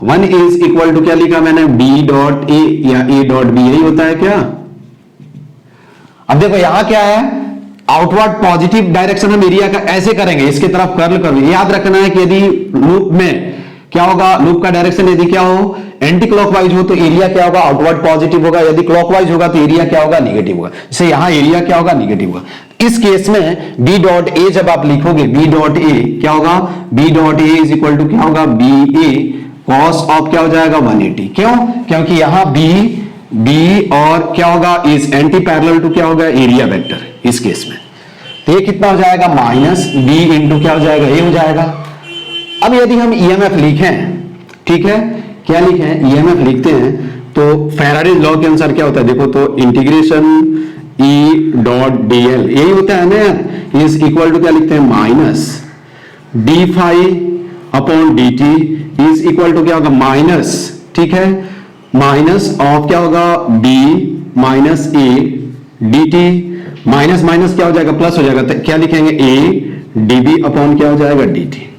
1 इज इक्वल टू क्या लिखा मैंने B डॉट ए या A डॉट बी, यही होता है क्या। अब देखो यहां क्या है आउटवर्ड पॉजिटिव डायरेक्शन हम एरिया का ऐसे करेंगे इसके तरफ कर्ल करोगे, याद रखना है कि यदि लूप में क्या होगा लूप का डायरेक्शन यदि क्या हो एंटी क्लॉकवाइज हो तो एरिया क्या होगा आउटवर्ड पॉजिटिव होगा, यदि क्लॉकवाइज होगा तो एरिया क्या होगा नेगेटिव होगा, जैसे यहां एरिया क्या होगा नेगेटिव होगा। इस केस में बी डॉट ए जब आप लिखोगे बी डॉट ए क्या होगा B dot A is equal to क्या होगा बी ए कॉस ऑफ क्या हो जाएगा 180, क्यों क्योंकि यहां बी और क्या होगा इज एंटी पैरेलल टू क्या होगा एरिया वेक्टर इस केस में, तो ये कितना हो जाएगा माइनस बी इंटू क्या हो जाएगा ए हो जाएगा। अब यदि हम ईएमएफ लिखें ठीक है क्या लिखें ईएमएफ लिखते हैं तो फैराडेज लॉ के अनुसार क्या होता है देखो तो इंटीग्रेशन ई डॉट डीएल यही होता है ना इज इक्वल टू क्या लिखते हैं minus D phi upon D T is equal to क्या होगा माइनस ठीक है माइनस ऑफ क्या होगा B minus A D T minus minus क्या हो जाएगा प्लस हो जाएगा, तो क्या लिखेंगे ए डीबी अपॉन क्या हो जाएगा डी टी,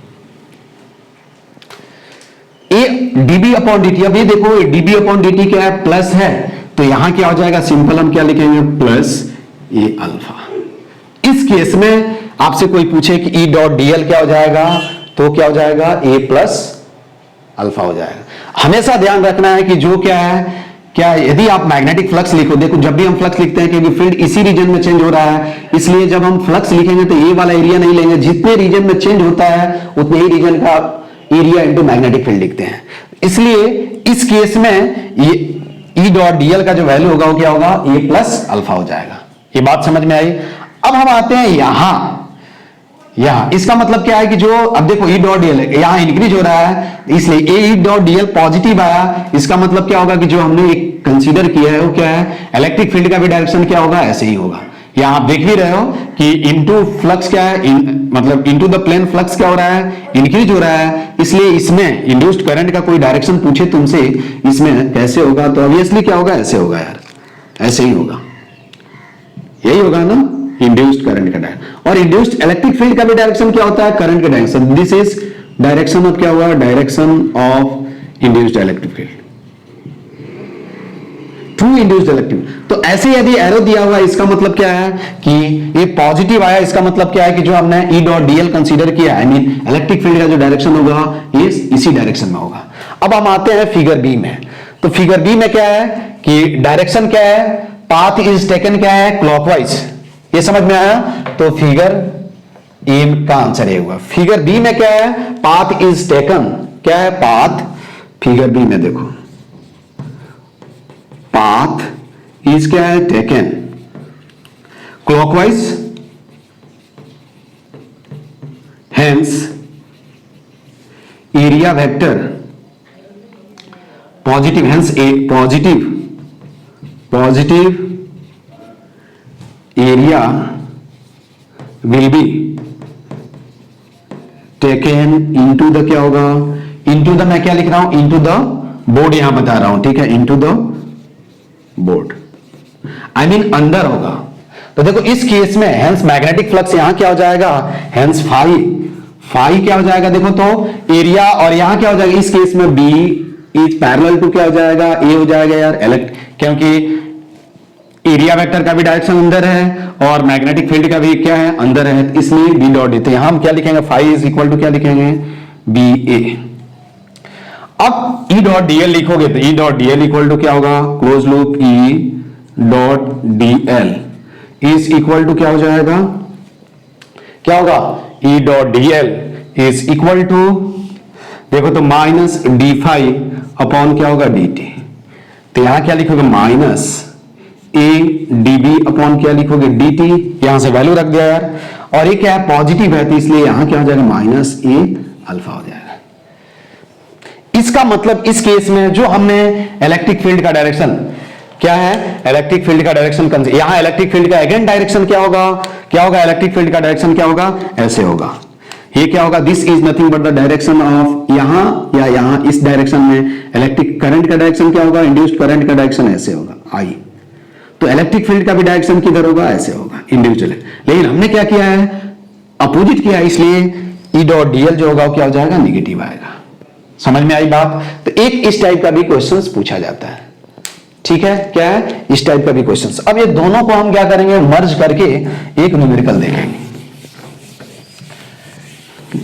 ए डीबी अपॉन डी टी। अब ये देखो डीबी अपॉन डी टी क्या है प्लस है, तो यहां क्या हो जाएगा सिंपल हम क्या लिखेंगे प्लस ए अल्फा। इस केस में आपसे कोई पूछे कि ई डॉट डीएल क्या हो जाएगा तो क्या हो जाएगा ए प्लस अल्फा हो जाएगा। हमेशा ध्यान रखना है कि जो क्या है क्या यदि आप मैग्नेटिक फ्लक्स लिखो, देखो जब भी हम फ्लक्स लिखते हैं क्योंकि फील्ड इसी रीजन में चेंज हो रहा है, इसलिए जब हम फ्लक्स लिखेंगे तो ये वाला एरिया नहीं लेंगे, जितने रीजन में चेंज होता है उतने ही रीजन का एरिया इनटू मैग्नेटिक फील्ड लिखते हैं। इसलिए इस केस में ये ई डॉट डीएल का जो वैल्यू होगा वो क्या होगा ए प्लस अल्फा हो जाएगा। ये बात समझ में आई। अब हम आते हैं यहां इसका मतलब क्या है कि जो अब देखो ई डॉट डीएल यहां इंक्रीज हो रहा है, इसलिए ए डॉट डीएल पॉजिटिव आया, इसका मतलब क्या होगा कि जो हमने एक कंसीडर किया है वो क्या है इलेक्ट्रिक फील्ड का भी डायरेक्शन क्या होगा ऐसे ही होगा। यहां आप देख भी रहे हो कि इनटू फ्लक्स क्या है मतलब इनटू द प्लेन फ्लक्स क्या हो रहा है इंक्रीज हो रहा है, इसलिए इसमें इंड्यूस्ड करंट का कोई डायरेक्शन पूछे तुमसे इसमें कैसे होगा तो ऑब्वियसली क्या होगा ऐसे होगा यार, ऐसे ही होगा, यही होगा ना इंड्यूस्ड करंट का डायरेक्शन। और इंड्यूस्ड इलेक्ट्रिक फील्ड का भी डायरेक्शन क्या होता है करंट का direction, this is direction of क्या हुआ direction of induced electric field through induced electric. तो ऐसे यदि एरो दिया हुआ है इसका मतलब क्या है कि ये पॉजिटिव आया, इसका मतलब क्या है कि जो हमने ई डॉट डीएल कंसीडर किया आई मीन इलेक्ट्रिक फील्ड का जो डायरेक्शन होगा ये इसी डायरेक्शन में होगा। अब हम आते हैं फिगर बी में, तो फिगर बी में क्या है कि डायरेक्शन क्या है पाथ इज टेकन क्या है क्लॉकवाइज, ये समझ में आया। तो फिगर ए का आंसर ये हुआ। फिगर बी में क्या है पाथ इज टेकन क्या है पाथ, फिगर बी में देखो पाथ इज क्या है taken clockwise, hence area vector positive, hence A positive area will be taken into the क्या होगा इनटू द मैं क्या लिख रहा हूं इनटू द बोर्ड यहां बता रहा हूं, ठीक है, into the board, I mean अंदर होगा। तो देखो इस केस में हेंस मैग्नेटिक फ्लक्स यहां क्या हो जाएगा, हेंस फाई क्या हो जाएगा, देखो तो एरिया, और यहां क्या हो जाएगा इस केस में बी इज पैरेलल टू क्या हो जाएगा, ए हो जाएगा यार, क्योंकि एरिया वेक्टर का भी डायरेक्शन अंदर है और मैग्नेटिक फील्ड का भी क्या है, अंदर है, इसलिए बी डॉट देते हैं। हम क्या लिखेंगे, फाई इज इक्वल टू क्या लिखेंगे, बी ए। अब ई डॉट डीएल लिखोगे तो E dot dl equal to क्या होगा, close loop E dot dl is equal to क्या हो जाएगा, क्या होगा, E dot dl is equal to, देखो तो माइनस डी फाइव अपॉन क्या होगा डी टी। तो यहां क्या लिखोगे, माइनस ए डीबी अपॉन क्या लिखोगे, डी टी, यहां से वैल्यू रख दिया यार, और ये क्या है पॉजिटिव है, तो इसलिए यहां क्या हो जाएगा, माइनस ए अल्फा हो जाएगा। इसका मतलब इस केस में जो हमने इलेक्ट्रिक फील्ड का डायरेक्शन क्या है, इलेक्ट्रिक फील्ड का डायरेक्शन, यहां इलेक्ट्रिक फील्ड का अगेन डायरेक्शन क्या होगा, इलेक्ट्रिक फील्ड का डायरेक्शन क्या होगा, ऐसे होगा, ये क्या होगा, this is nothing but the direction of, यहां या यहां इस डायरेक्शन में इलेक्ट्रिक करंट का डायरेक्शन क्या होगा, इंड्यूस्ड करंट का डायरेक्शन ऐसे होगा आई। तो इलेक्ट्रिक फील्ड का भी डायरेक्शन किधर होगा, ऐसे होगा इंडिविजुअल। लेकिन हमने क्या किया है, अपोजिट किया है, इसलिए ई डॉट डीएल जो होगा क्या हो जाएगा, निगेटिव आएगा। समझ में आई बात। तो एक इस टाइप का भी क्वेश्चंस पूछा जाता है, ठीक है, क्या है इस टाइप का भी क्वेश्चंस। अब ये दोनों को हम क्या करेंगे, मर्ज करके एक न्यूमेरिकल देखेंगे,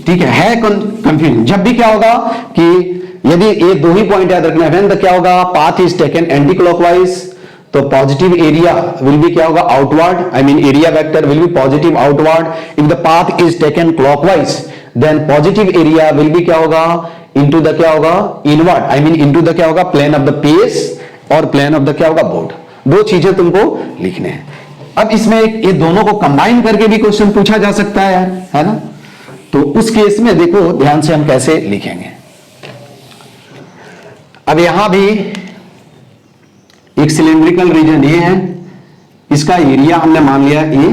ठीक है कंफ्यूजन। जब भी क्या होगा कि यदि ये दो ही पॉइंट याद रखना है, तो क्या होगा, path is taken anti clockwise, तो पॉजिटिव एरिया विल बी क्या होगा, outward, I mean area vector will be positive outward. If the path is taken clockwise then positive area will be क्या होगा, इनटू द क्या होगा, inward, I mean into the क्या होगा, plane of the page और plane of the क्या होगा, board. दो चीजें तुमको लिखने हैं। अब इसमें ये दोनों को कंबाइन करके भी क्वेश्चन पूछा जा सकता है ना। तो उस केस में देखो ध्यान से हम कैसे लिखेंगे। अब यहां भी एक सिलेंड्रिकल रीजन ये है, इसका एरिया हमने मान लिया ए,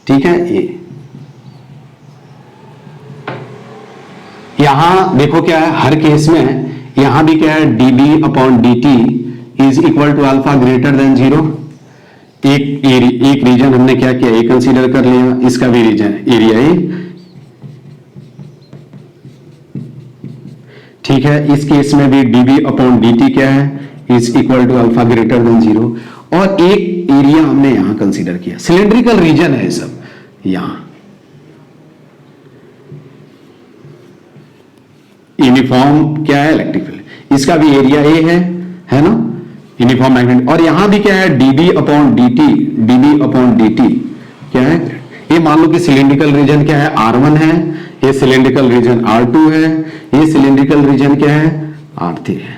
ठीक है, ए। यहां देखो क्या है, हर केस में यहां भी क्या है, dB upon dt is equal to alpha greater than 0। एक रीजन हमने क्या किया, ए कंसीडर कर लिया, इसका भी रीजन एरिया ए, ठीक है। इस केस में भी dB अपॉन dt क्या है, is equal to alpha greater than 0। और एक एरिया हमने यहां कंसीडर किया, सिलेंड्रिकल रीजन है सब, यहां यूनिफॉर्म क्या है, इलेक्ट्रिक फील्ड, इसका भी एरिया ए है ना, यूनिफॉर्म मैग्नेट। और यहां भी क्या है, dB अपॉन dt क्या है, ये मान लो कि सिलेंड्रिकल रीजन क्या है, R1 है, ये सिलेंड्रिकल रीजन R2 है, ये सिलेंड्रिकल रीजन क्या है, R3 है,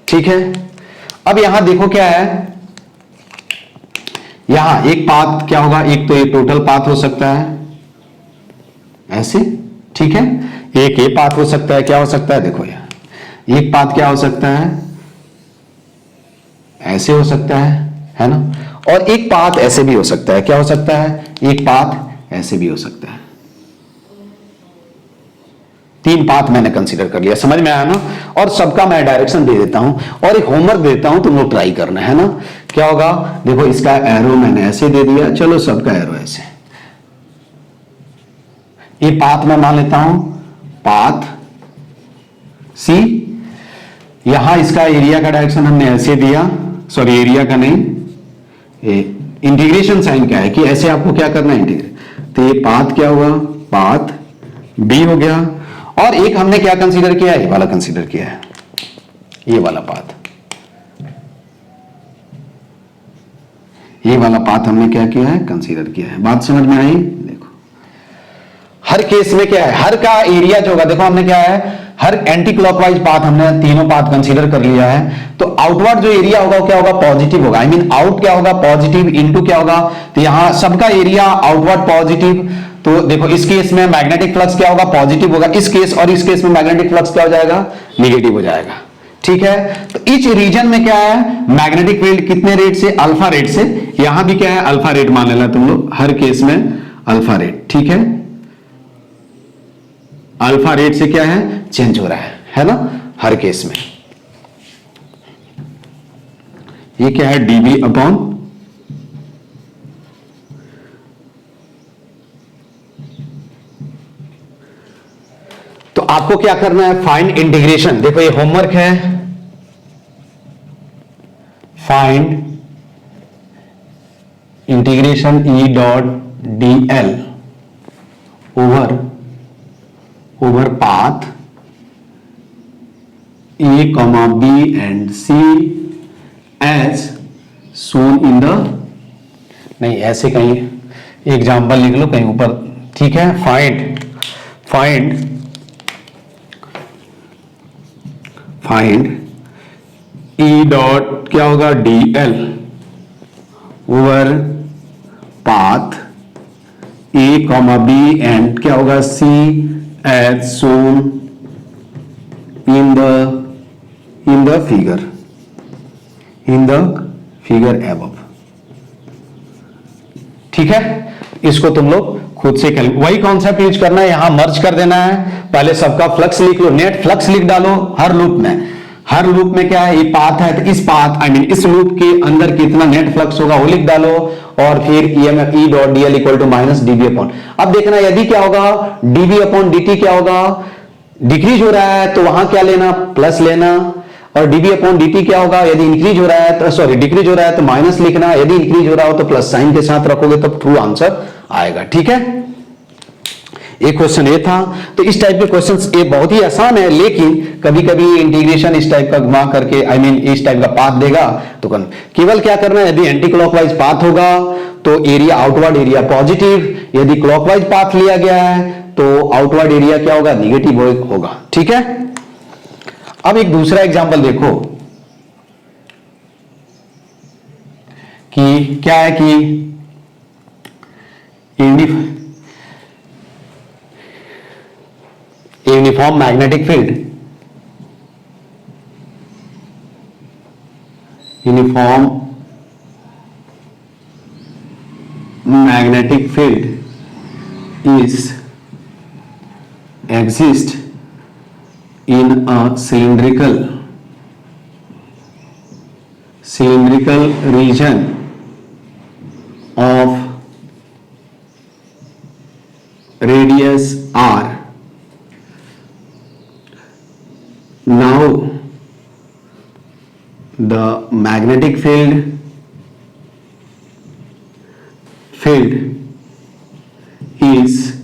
ठीक है। अब यहां देखो क्या है, यहां एक पाथ क्या होगा, एक तो ये टोटल पाथ हो सकता है ऐसे, ठीक है, एक ये पाथ हो सकता है, क्या हो सकता है, देखो यार एक पाथ क्या हो सकता है, ऐसे हो सकता है ना, और एक पाथ ऐसे भी हो सकता है, क्या हो सकता है, एक पाथ ऐसे भी हो सकता है। तीन पाथ मैंने कंसीडर कर लिया, समझ में आया ना। और सबका मैं डायरेक्शन दे देता हूं और एक होमवर्क देता हूं, तुम लोग ट्राई करना है ना। क्या होगा, देखो इसका एरो मैंने ऐसे दे दिया, चलो सबका एरो ऐसे, ये पाथ मैं मान लेता हूं, पाथ सी, यहां इसका एरिया का डायरेक्शन हमने ऐसे दिया, सॉरी एरिया का नहीं, इंटीग्रेशन साइन क्या है कि ऐसे आपको क्या करना है, इंटीग्रेट। तो ये पाथ क्या हुआ, पाथ बी हो गया। और एक हमने क्या कंसीडर किया, ये वाला कंसीडर किया है, ये वाला पाथ, ये वाला पाथ हमने क्या किया है, कंसीडर किया है। बात समझ में आई। देखो हर केस में क्या है, हर का एरिया जो होगा, देखो हमने क्या है, हर एंटी क्लॉकवाइज पाथ हमने तीनों पाथ कंसीडर कर लिया है। तो आउटवर्ड जो एरिया होगा वो क्या होगा, पॉजिटिव होगा, आई मीन आउट क्या होगा, पॉजिटिव, इनटू क्या होगा, तो यहां सबका एरिया आउटवर्ड पॉजिटिव। तो देखो इस केस में मैग्नेटिक फ्लक्स क्या होगा, पॉजिटिव होगा, इस केस और इस केस में मैग्नेटिक फ्लक्स क्या हो जाएगा, निगेटिव हो जाएगा, ठीक है। तो इस रीजन में क्या है, मैग्नेटिक फील्ड कितने रेट से, अल्फा रेट से, यहां भी क्या है, अल्फा रेट मान लेना तुम लोग, हर केस में अल्फा रेट, ठीक है। अल्फा रेट से क्या है, चेंज हो रहा है ना, हर केस में। ये क्या है, dB अपॉन तो आपको क्या करना है, फाइंड इंटीग्रेशन। देखो ये होमवर्क है, find integration E dot dl over path A, B and C as shown in the, नहीं ऐसे कहीं एग्जाम्पल लिख लो कहीं ऊपर, ठीक है। फाइंड E डॉट क्या होगा, dl over path A, B and क्या होगा C as shown in the figure above. ठीक है, इसको तुम लोग खुद से कर, वही कॉन्सेप्ट यूज करना है, यहां मर्ज कर देना है। पहले सबका फ्लक्स लिख लो, नेट फ्लक्स लिख डालो हर लूप में क्या है, ये पाथ है तो इस पाथ इस लूप के अंदर कितना नेट फ्लक्स होगा वो लिख डालो, और फिर E dot dl equal to minus dB upon. अब देखना यदि क्या होगा, dB अपॉन dt क्या होगा, डिक्रीज हो रहा है तो वहां क्या लेना, प्लस लेना, और dB अपॉन dt क्या होगा, यदि इंक्रीज हो रहा है तो सॉरी डिक्रीज हो रहा है तो माइनस लिखना, यदि इंक्रीज हो रहा हो तो प्लस साइन के साथ रखोगे तो ट्रू आंसर आएगा। ठीक है, एक क्वेश्चन ये था। तो इस टाइप के क्वेश्चंस ये बहुत ही आसान है, लेकिन कभी कभी इंटीग्रेशन इस टाइप का घुमा करके इस टाइप का पाथ देगा तो केवल क्या करना है, यदि एंटी क्लॉकवाइज पाथ होगा तो एरिया आउटवर्ड एरिया पॉजिटिव, यदि क्लॉकवाइज पाथ लिया गया है तो आउटवर्ड एरिया क्या होगा, निगेटिव होगा। ठीक है, अब एक दूसरा एग्जांपल देखो कि क्या है कि uniform magnetic field, is exist in a cylindrical region of radius r. Now the magnetic field is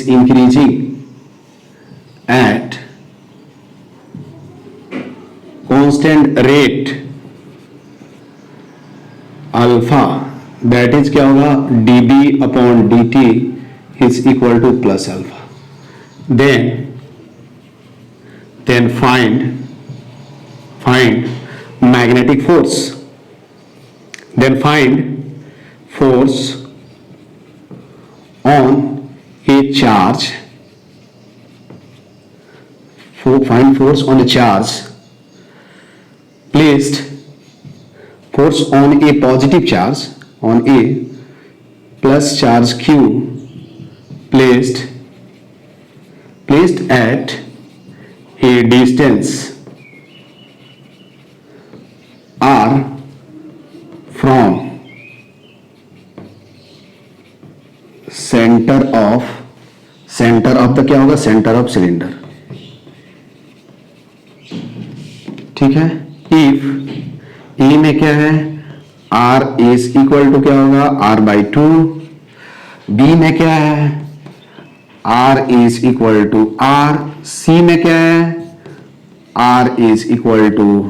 increasing at constant rate alpha, that is क्या होगा, dB upon dt is equal to plus alpha. Then find magnetic force. Then find force on a charge. Find force on a charge placed, force on a positive charge, on a plus charge q placed at a distance r from center of the क्या होगा, centre of cylinder. ठीक है, if E में क्या है, R is equal to क्या होगा, R/2, B में क्या है, R is equal to R, C में क्या है, R is equal to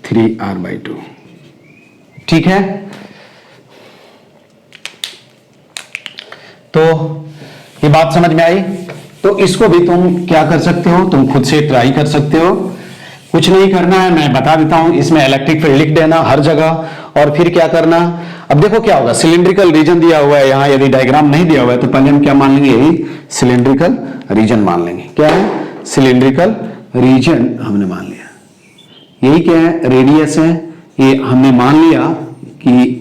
3R/2। ठीक है, तो ये बात समझ में आई। तो इसको भी तुम क्या कर सकते हो, तुम खुद से ट्राई कर सकते हो, कुछ नहीं करना है, मैं बता देता हूं। इसमें इलेक्ट्रिक फील्ड लिख देना हर जगह, और फिर क्या करना, अब देखो क्या होगा, सिलिंड्रिकल रीजन दिया हुआ है यहाँ, यदि डायग्राम नहीं दिया हुआ है तो पहले हम क्या मान लेंगे, यही सिलिंड्रिकल रीजन मान लेंगे। क्या है, सिलिंड्रिकल रीजन हमने मान लिया, यही क्या है, रेडियस है, ये हमने मान लिया कि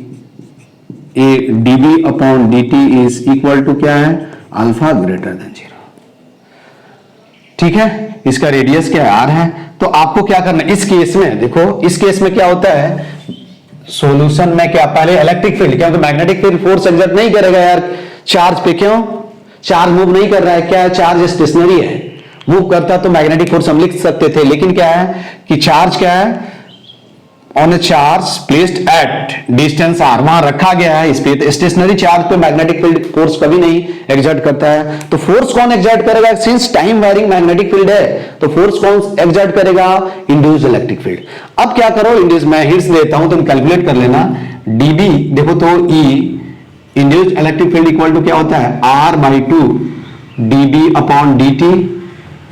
A dB upon dt is equal to क्या है, अल्फा ग्रेटर देन 0। ठीक है, इसका रेडियस क्या है, आर है। तो आपको क्या करना है इस केस में, देखो इस केस में क्या होता है, सॉल्यूशन में क्या, पहले इलेक्ट्रिक फील्ड, क्योंकि मैग्नेटिक फील्ड फोर्स एक्सर्ट नहीं करेगा यार चार्ज पे, क्यों, चार्ज मूव नहीं कर रहा है, क्या है, चार्ज स्टेशनरी है, मूव करता तो मैग्नेटिक फोर्स हम लिख सकते थे, लेकिन क्या है कि चार्ज क्या है, on a charge placed at distance R, वहां रखा गया है इस पे, स्टेशनरी चार्ज पे मैग्नेटिक फील्ड फोर्स कभी नहीं एक्सर्ट करता है। तो फोर्स कौन एक्सर्ट करेगा, since time varying magnetic field है तो फोर्स कौन एक्सर्ट करेगा, इंड्यूस्ड इलेक्ट्रिक फील्ड। अब क्या करो, इंड्यूस, मैं हिंट्स देता हूं तुम कैलकुलेट कर लेना, डीबी देखो तो E induced electric field equal to क्या होता है, R by two DB upon D T.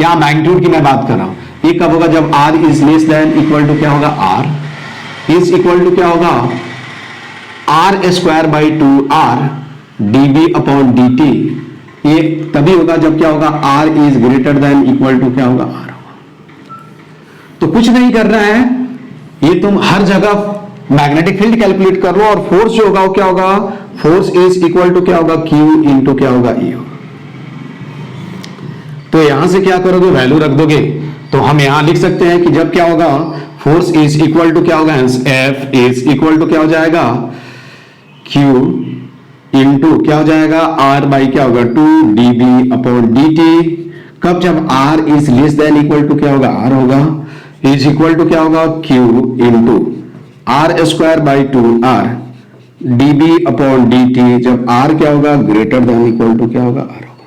यहां मैग्नीट्यूड की मैं बात कर रहा हूं, ये कब होगा, जब R is less than equal to क्या होगा, आर इज इक्वल टू क्या होगा, R square by two R D B upon D T. ये तभी होगा जब क्या होगा, R is greater than equal to क्या होगा, आर होगा। तो कुछ नहीं कर रहा है, ये तुम हर जगह मैग्नेटिक फील्ड कैलकुलेट कर लो, और फोर्स जो होगा वो क्या होगा, फोर्स इज इक्वल टू क्या होगा, क्यू इंटू क्या होगा, ई होगा। तो यहां से क्या करोगे, वैल्यू रख दोगे, तो हम यहां लिख सकते हैं कि जब क्या होगा, फोर्स इज इक्वल टू क्या होगा, एफ इज इक्वल टू क्या हो जाएगा, क्यू इंटू क्या हो जाएगा, आर बाई क्या होगा, two D B upon D T. कब, जब R is less than equal to क्या होगा, आर होगा, इज इक्वल टू क्या होगा, Q into R square by two R D B upon D T. जब आर क्या होगा, ग्रेटर देन इक्वल टू क्या होगा, आर होगा।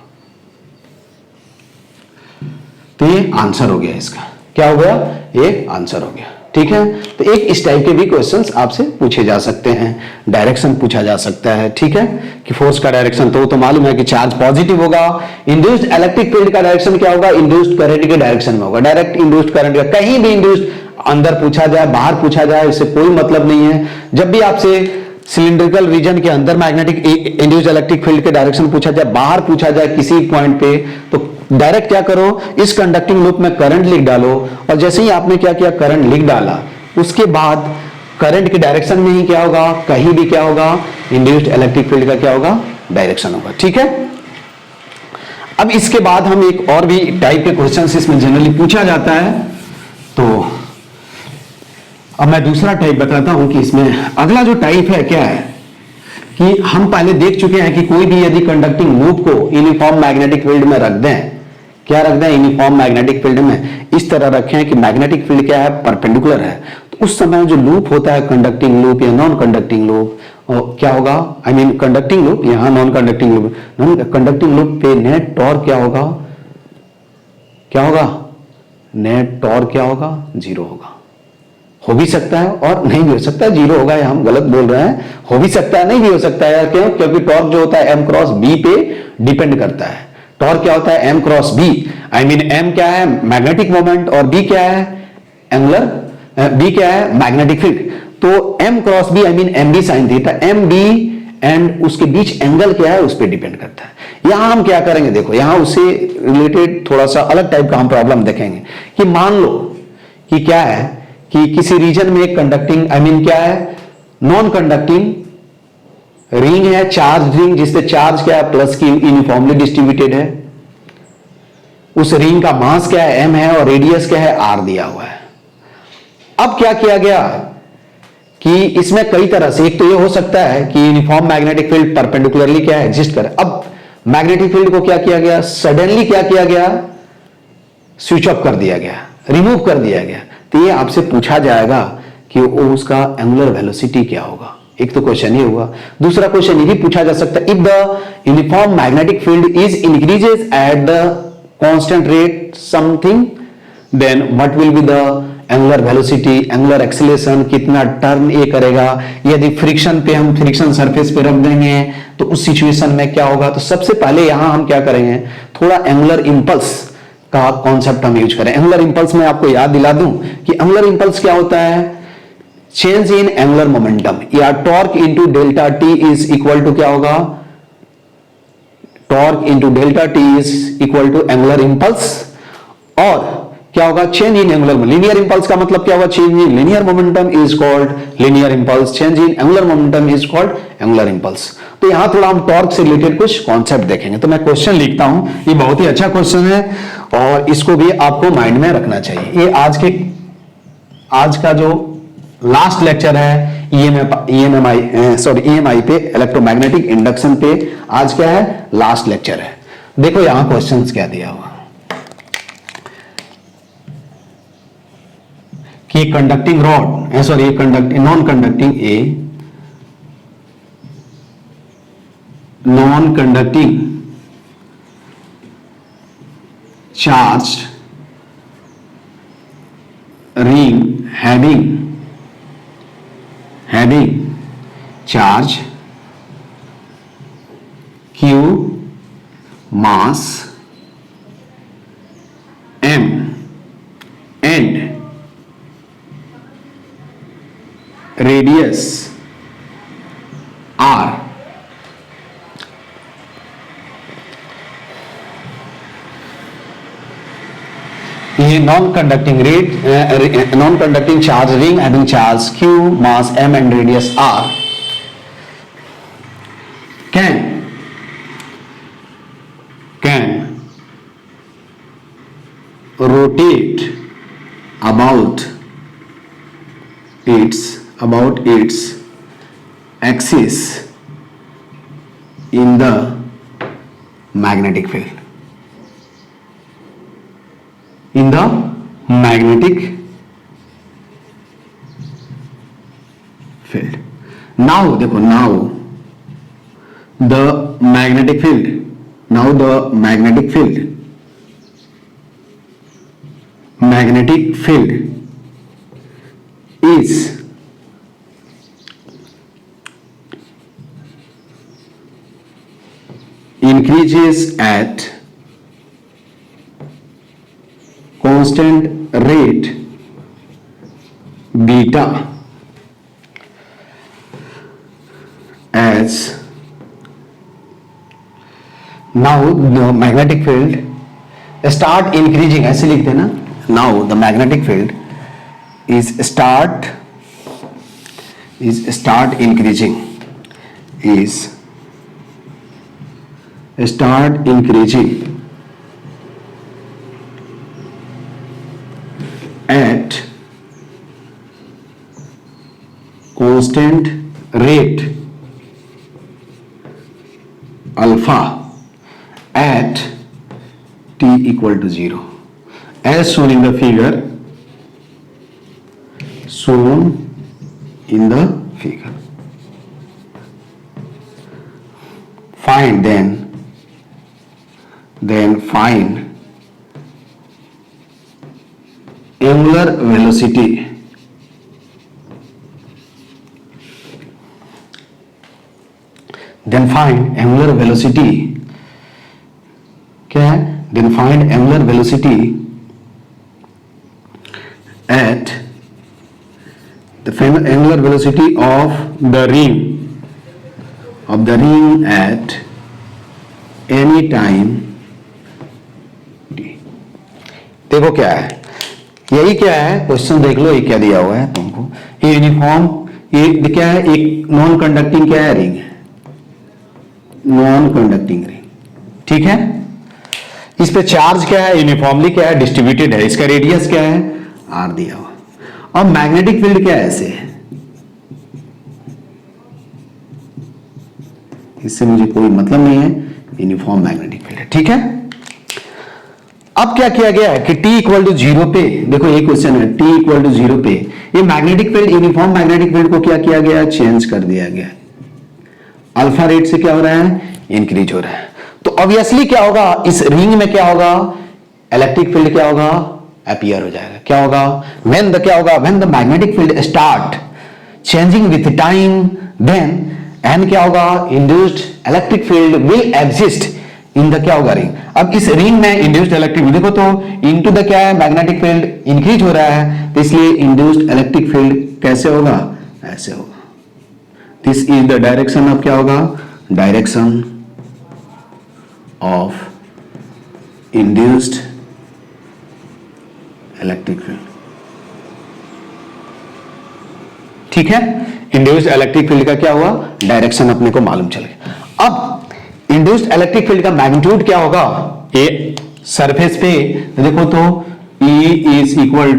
तो ये आंसर हो गया इसका, क्या हो गया, ये आंसर हो गया। ठीक है, तो एक इस टाइप के भी क्वेश्चंस आपसे पूछे जा सकते हैं, डायरेक्शन पूछा जा सकता है। ठीक है, कि फोर्स का डायरेक्शन तो मालूम है कि चार्ज पॉजिटिव होगा, इंड्यूस्ड इलेक्ट्रिक फील्ड का डायरेक्शन क्या होगा, इंड्यूस्ड करंट के डायरेक्शन में होगा, डायरेक्ट इंड्यूस्ड करंट का। कहीं भी इंड्यूस्ड अंदर पूछा जाए बाहर पूछा जाए इससे कोई मतलब नहीं है। जब भी आपसे सिलिंड्रिकल रीजन के अंदर मैग्नेटिक इंड्यूस्ड इलेक्ट्रिक फील्ड के डायरेक्शन पूछा जाए, बाहर पूछा जाए किसी पॉइंट पे, तो डायरेक्ट क्या करो, इस कंडक्टिंग लूप में करंट लिख डालो, और जैसे ही आपने क्या किया, करंट लिख डाला, उसके बाद करंट के डायरेक्शन में ही क्या होगा, कहीं भी क्या होगा, इंड्यूस्ड इलेक्ट्रिक फील्ड का क्या होगा, डायरेक्शन होगा। ठीक है, अब इसके बाद हम एक और भी टाइप के क्वेश्चन इसमें जनरली पूछा जाता है। तो अब मैं दूसरा टाइप बताता हूं कि इसमें अगला जो टाइप है क्या है, कि हम पहले देख चुके हैं कि कोई भी यदि कंडक्टिंग लूप को यूनिफॉर्म मैग्नेटिक फील्ड में रख दें, क्या रख दें, यूनिफॉर्म मैग्नेटिक फील्ड में इस तरह रखें कि मैग्नेटिक फील्ड क्या है, परपेंडिकुलर है, तो उस समय जो लूप होता है कंडक्टिंग लूप या नॉन कंडक्टिंग लूप, क्या होगा, आई मीन कंडक्टिंग लूप, यहां non conducting loop, non conducting loop पे नेट टॉर्क क्या होगा, क्या होगा, नेट टॉर्क क्या होगा, जीरो होगा। हो भी सकता है और नहीं भी हो सकता है, जीरो होगा, या हम गलत बोल रहे हैं, हो भी सकता है नहीं भी हो सकता है। क्यों, क्योंकि टॉर्क जो होता है एम क्रॉस बी पे डिपेंड करता है। टॉर्क क्या होता है, M cross B, I mean M क्या है, मैग्नेटिक मोमेंट, और बी क्या है, एंगुलर, बी क्या है, मैग्नेटिक फील्ड। तो M cross B I mean M B sine theta, M B and उसके बीच एंगल क्या है उस पर डिपेंड करता है। यहां हम क्या करेंगे, देखो यहां उससे रिलेटेड थोड़ा सा अलग टाइप का हम प्रॉब्लम देखेंगे कि मान लो कि क्या है कि किसी रीजन में एक कंडक्टिंग, आई मीन क्या है, नॉन कंडक्टिंग रिंग है, चार्ज रिंग, जिससे चार्ज क्या है, प्लस की यूनिफॉर्मली डिस्ट्रीब्यूटेड है। उस रिंग का मास क्या है, एम है, और रेडियस क्या है, आर दिया हुआ है। अब क्या किया गया कि इसमें कई तरह से, एक तो ये हो सकता है कि यूनिफॉर्म मैग्नेटिक फील्ड परपेंडिकुलरली क्या है, एग्जिस्ट करे। अब मैग्नेटिक फील्ड को क्या किया गया, सडनली क्या किया गया, स्विच ऑफ कर दिया गया, रिमूव कर दिया गया। तो ये आपसे पूछा जाएगा कि उसका एंगुलर वेलोसिटी क्या होगा। एक तो क्वेश्चन ये हुआ। दूसरा क्वेश्चन ये भी पूछा जा सकता है, if the uniform magnetic field is increases at the constant rate something, then what will be the angular velocity, angular acceleration, कितना टर्न ये करेगा। यदि फ्रिक्शन पे हम फ्रिक्शन सरफेस पे रख देंगे तो उस सिचुएशन में क्या होगा। तो सबसे पहले यहां हम क्या करेंगे, थोड़ा एंगुलर इंपल्स का कॉन्सेप्ट हम यूज करें। एंगुलर इंपल्स में आपको याद दिला दूं कि एंगुलर इंपल्स क्या होता है, चेंज इन एंगुलर मोमेंटम, या torque into delta T is equal to क्या होगा, torque into delta T is equal to angular impulse, और क्या होगा, change in angular, linear impulse का मतलब क्या होगा, change in linear momentum is called linear impulse, change in angular momentum is called angular impulse. तो यहां थोड़ा हम टॉर्क से रिलेटेड कुछ कॉन्सेप्ट देखेंगे। तो मैं क्वेश्चन लिखता हूं, ये बहुत ही अच्छा क्वेश्चन है और इसको भी आपको माइंड में रखना चाहिए। ये आज का जो लास्ट लेक्चर है ईएमआई पे, इलेक्ट्रोमैग्नेटिक इंडक्शन पे आज क्या है, लास्ट लेक्चर है। देखो यहां क्वेश्चंस क्या दिया हुआ कि conducting rod non conducting charge ring having charge q, mass m and radius r, ये non conducting charge ring having charge q, mass m and radius r can rotate about its axis in the magnetic field. Now देखो, the magnetic field is increases at constant rate beta as now the magnetic field start increasing, ऐसे लिखते हैं ना, now the magnetic field is start increasing at constant rate alpha at t equal to 0 as shown in the figure. Find angular velocity क्या है, find angular velocity at the angular velocity of the ring at any time t. देखो क्या है, यही क्या है question, देख लो ये क्या दिया हुआ है तुमको, ये यूनिफॉर्म, ये क्या है, एक नॉन कंडक्टिंग क्या है, रिंग है, नॉन कंडक्टिंग रिंग, ठीक है। इस पे चार्ज क्या है, यूनिफॉर्मली क्या है, डिस्ट्रीब्यूटेड है, इसका रेडियस क्या है, आर दिया हुआ। और मैग्नेटिक फील्ड क्या है, ऐसे है, इससे मुझे कोई मतलब नहीं है, यूनिफॉर्म मैग्नेटिक फील्ड है, ठीक है। अब क्या किया गया है कि t इक्वल टू 0 पे, देखो ये क्वेश्चन है, t इक्वल टू 0 पे ये magnetic field, uniform magnetic field को क्या किया गया, चेंज कर दिया गया, अल्फा रेट से क्या हो रहा है, इंक्रीज हो रहा है। तो ऑब्वियसली क्या होगा, इस रिंग में क्या होगा, इलेक्ट्रिक फील्ड क्या होगा, अपीयर हो जाएगा, क्या होगा, when the magnetic field start changing with time, then an क्या होगा, induced electric field will exist in the क्या होगा, रिंग। अब इस रिंग में इंड्यूस्ड इलेक्ट्रिक, देखो तो इनटू द क्या है, मैग्नेटिक फील्ड इंक्रीज हो रहा है, तो इसलिए इंड्यूस्ड इलेक्ट्रिक फील्ड कैसे होगा, ऐसे होगा। This is the direction of क्या होगा, direction of induced electric field, ठीक है। इंड्यूस्ड इलेक्ट्रिक फील्ड का क्या हुआ, डायरेक्शन अपने को मालूम चल गया। अब इंड्यूस्ड इलेक्ट्रिक फील्ड का मैग्नीट्यूड क्या होगा, ये सरफेस पे देखो तो E इज इक्वल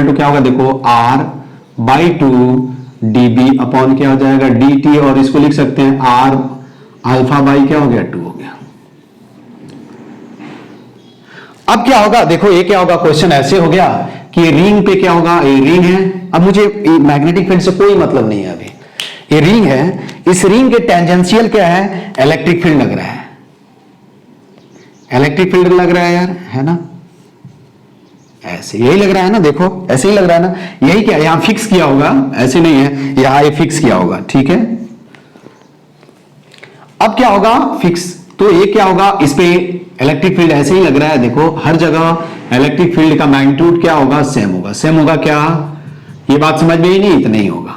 टू क्या होगा, देखो R/2 dB अपॉन क्या हो जाएगा dt, और इसको लिख सकते हैं R अल्फा बाई क्या हो गया 2 हो गया। अब क्या होगा, देखो ये क्या होगा, क्वेश्चन ऐसे हो गया कि रिंग पे क्या होगा, ये रिंग है। अब मुझे मैग्नेटिक फील्ड से कोई मतलब नहीं है, अभी ये रिंग है, इस रिंग के टेंजेंशियल क्या है, इलेक्ट्रिक फील्ड लग रहा है, इलेक्ट्रिक फील्ड लग रहा है यार, है ना, ऐसे यही लग रहा है ना, देखो ऐसे ही लग रहा है ना, यही क्या यहां फिक्स किया होगा, ऐसे नहीं है, यहां ये फिक्स किया होगा, ठीक है। अब क्या होगा फिक्स, तो ये क्या होगा, इस पे इलेक्ट्रिक फील्ड ऐसे ही लग रहा है, देखो हर जगह इलेक्ट्रिक फील्ड का मैग्नीट्यूड क्या होगा, सेम होगा, सेम होगा क्या, ये बात समझ में ही नहीं, इतना ही होगा।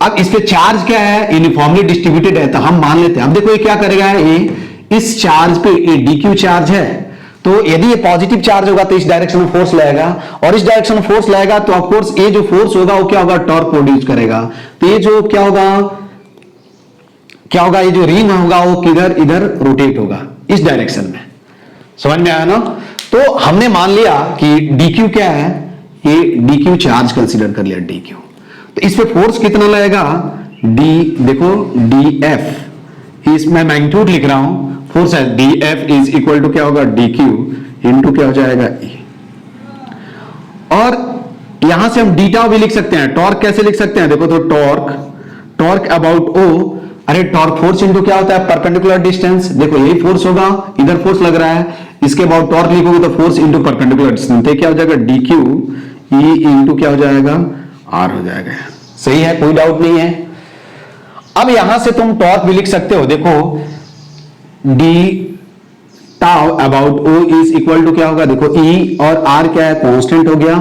अब इस पे चार्ज क्या है, यूनिफॉर्मली डिस्ट्रीब्यूटेड है, तो हम मान लेते हैं। अब देखो ये क्या करेगा, ये इस चार्ज पे ये dq चार्ज है, तो यदि ये पॉजिटिव चार्ज होगा तो इस डायरेक्शन में फोर्स लगेगा, और इस डायरेक्शन में फोर्स लगेगा तो ऑफ कोर्स ये जो फोर्स होगा वो क्या होगा, टॉर्क प्रोड्यूस करेगा। तो ये जो क्या होगा, ये जो रिंग होगा वो किधर, इधर रोटेट होगा इस डायरेक्शन में, समझ में आया ना। तो हमने मान लिया कि dq क्या है, ये dq चार्ज कंसीडर कर लिया dq, तो इस पे फोर्स कितना लगेगा, देखो df, इसमें मैग्नीट्यूड लिख रहा हूं, फोर्स है df इज इक्वल टू क्या होगा dq इंटू क्या हो जाएगा e, और यहां से हम डीटा भी लिख सकते हैं। टॉर्क कैसे लिख सकते हैं, देखो तो टॉर्क अबाउट o, अरे टॉर्क फोर्स इंटू क्या होता है, परपेंडिकुलर डिस्टेंस, देखो यही फोर्स होगा, इधर फोर्स लग रहा है, इसके अबाउट टॉर्क लिखोगे तो फोर्स इंटू परपेंडिकुलर डिस्टेंस, तो क्या हो जाएगा dq e इंटू क्या हो जाएगा r हो जाएगा। सही है, कोई डाउट नहीं है। अब यहां से तुम टॉर्क भी लिख सकते हो, देखो d tau about o is equal to क्या होगा, देखो e और r क्या है, कांस्टेंट हो गया,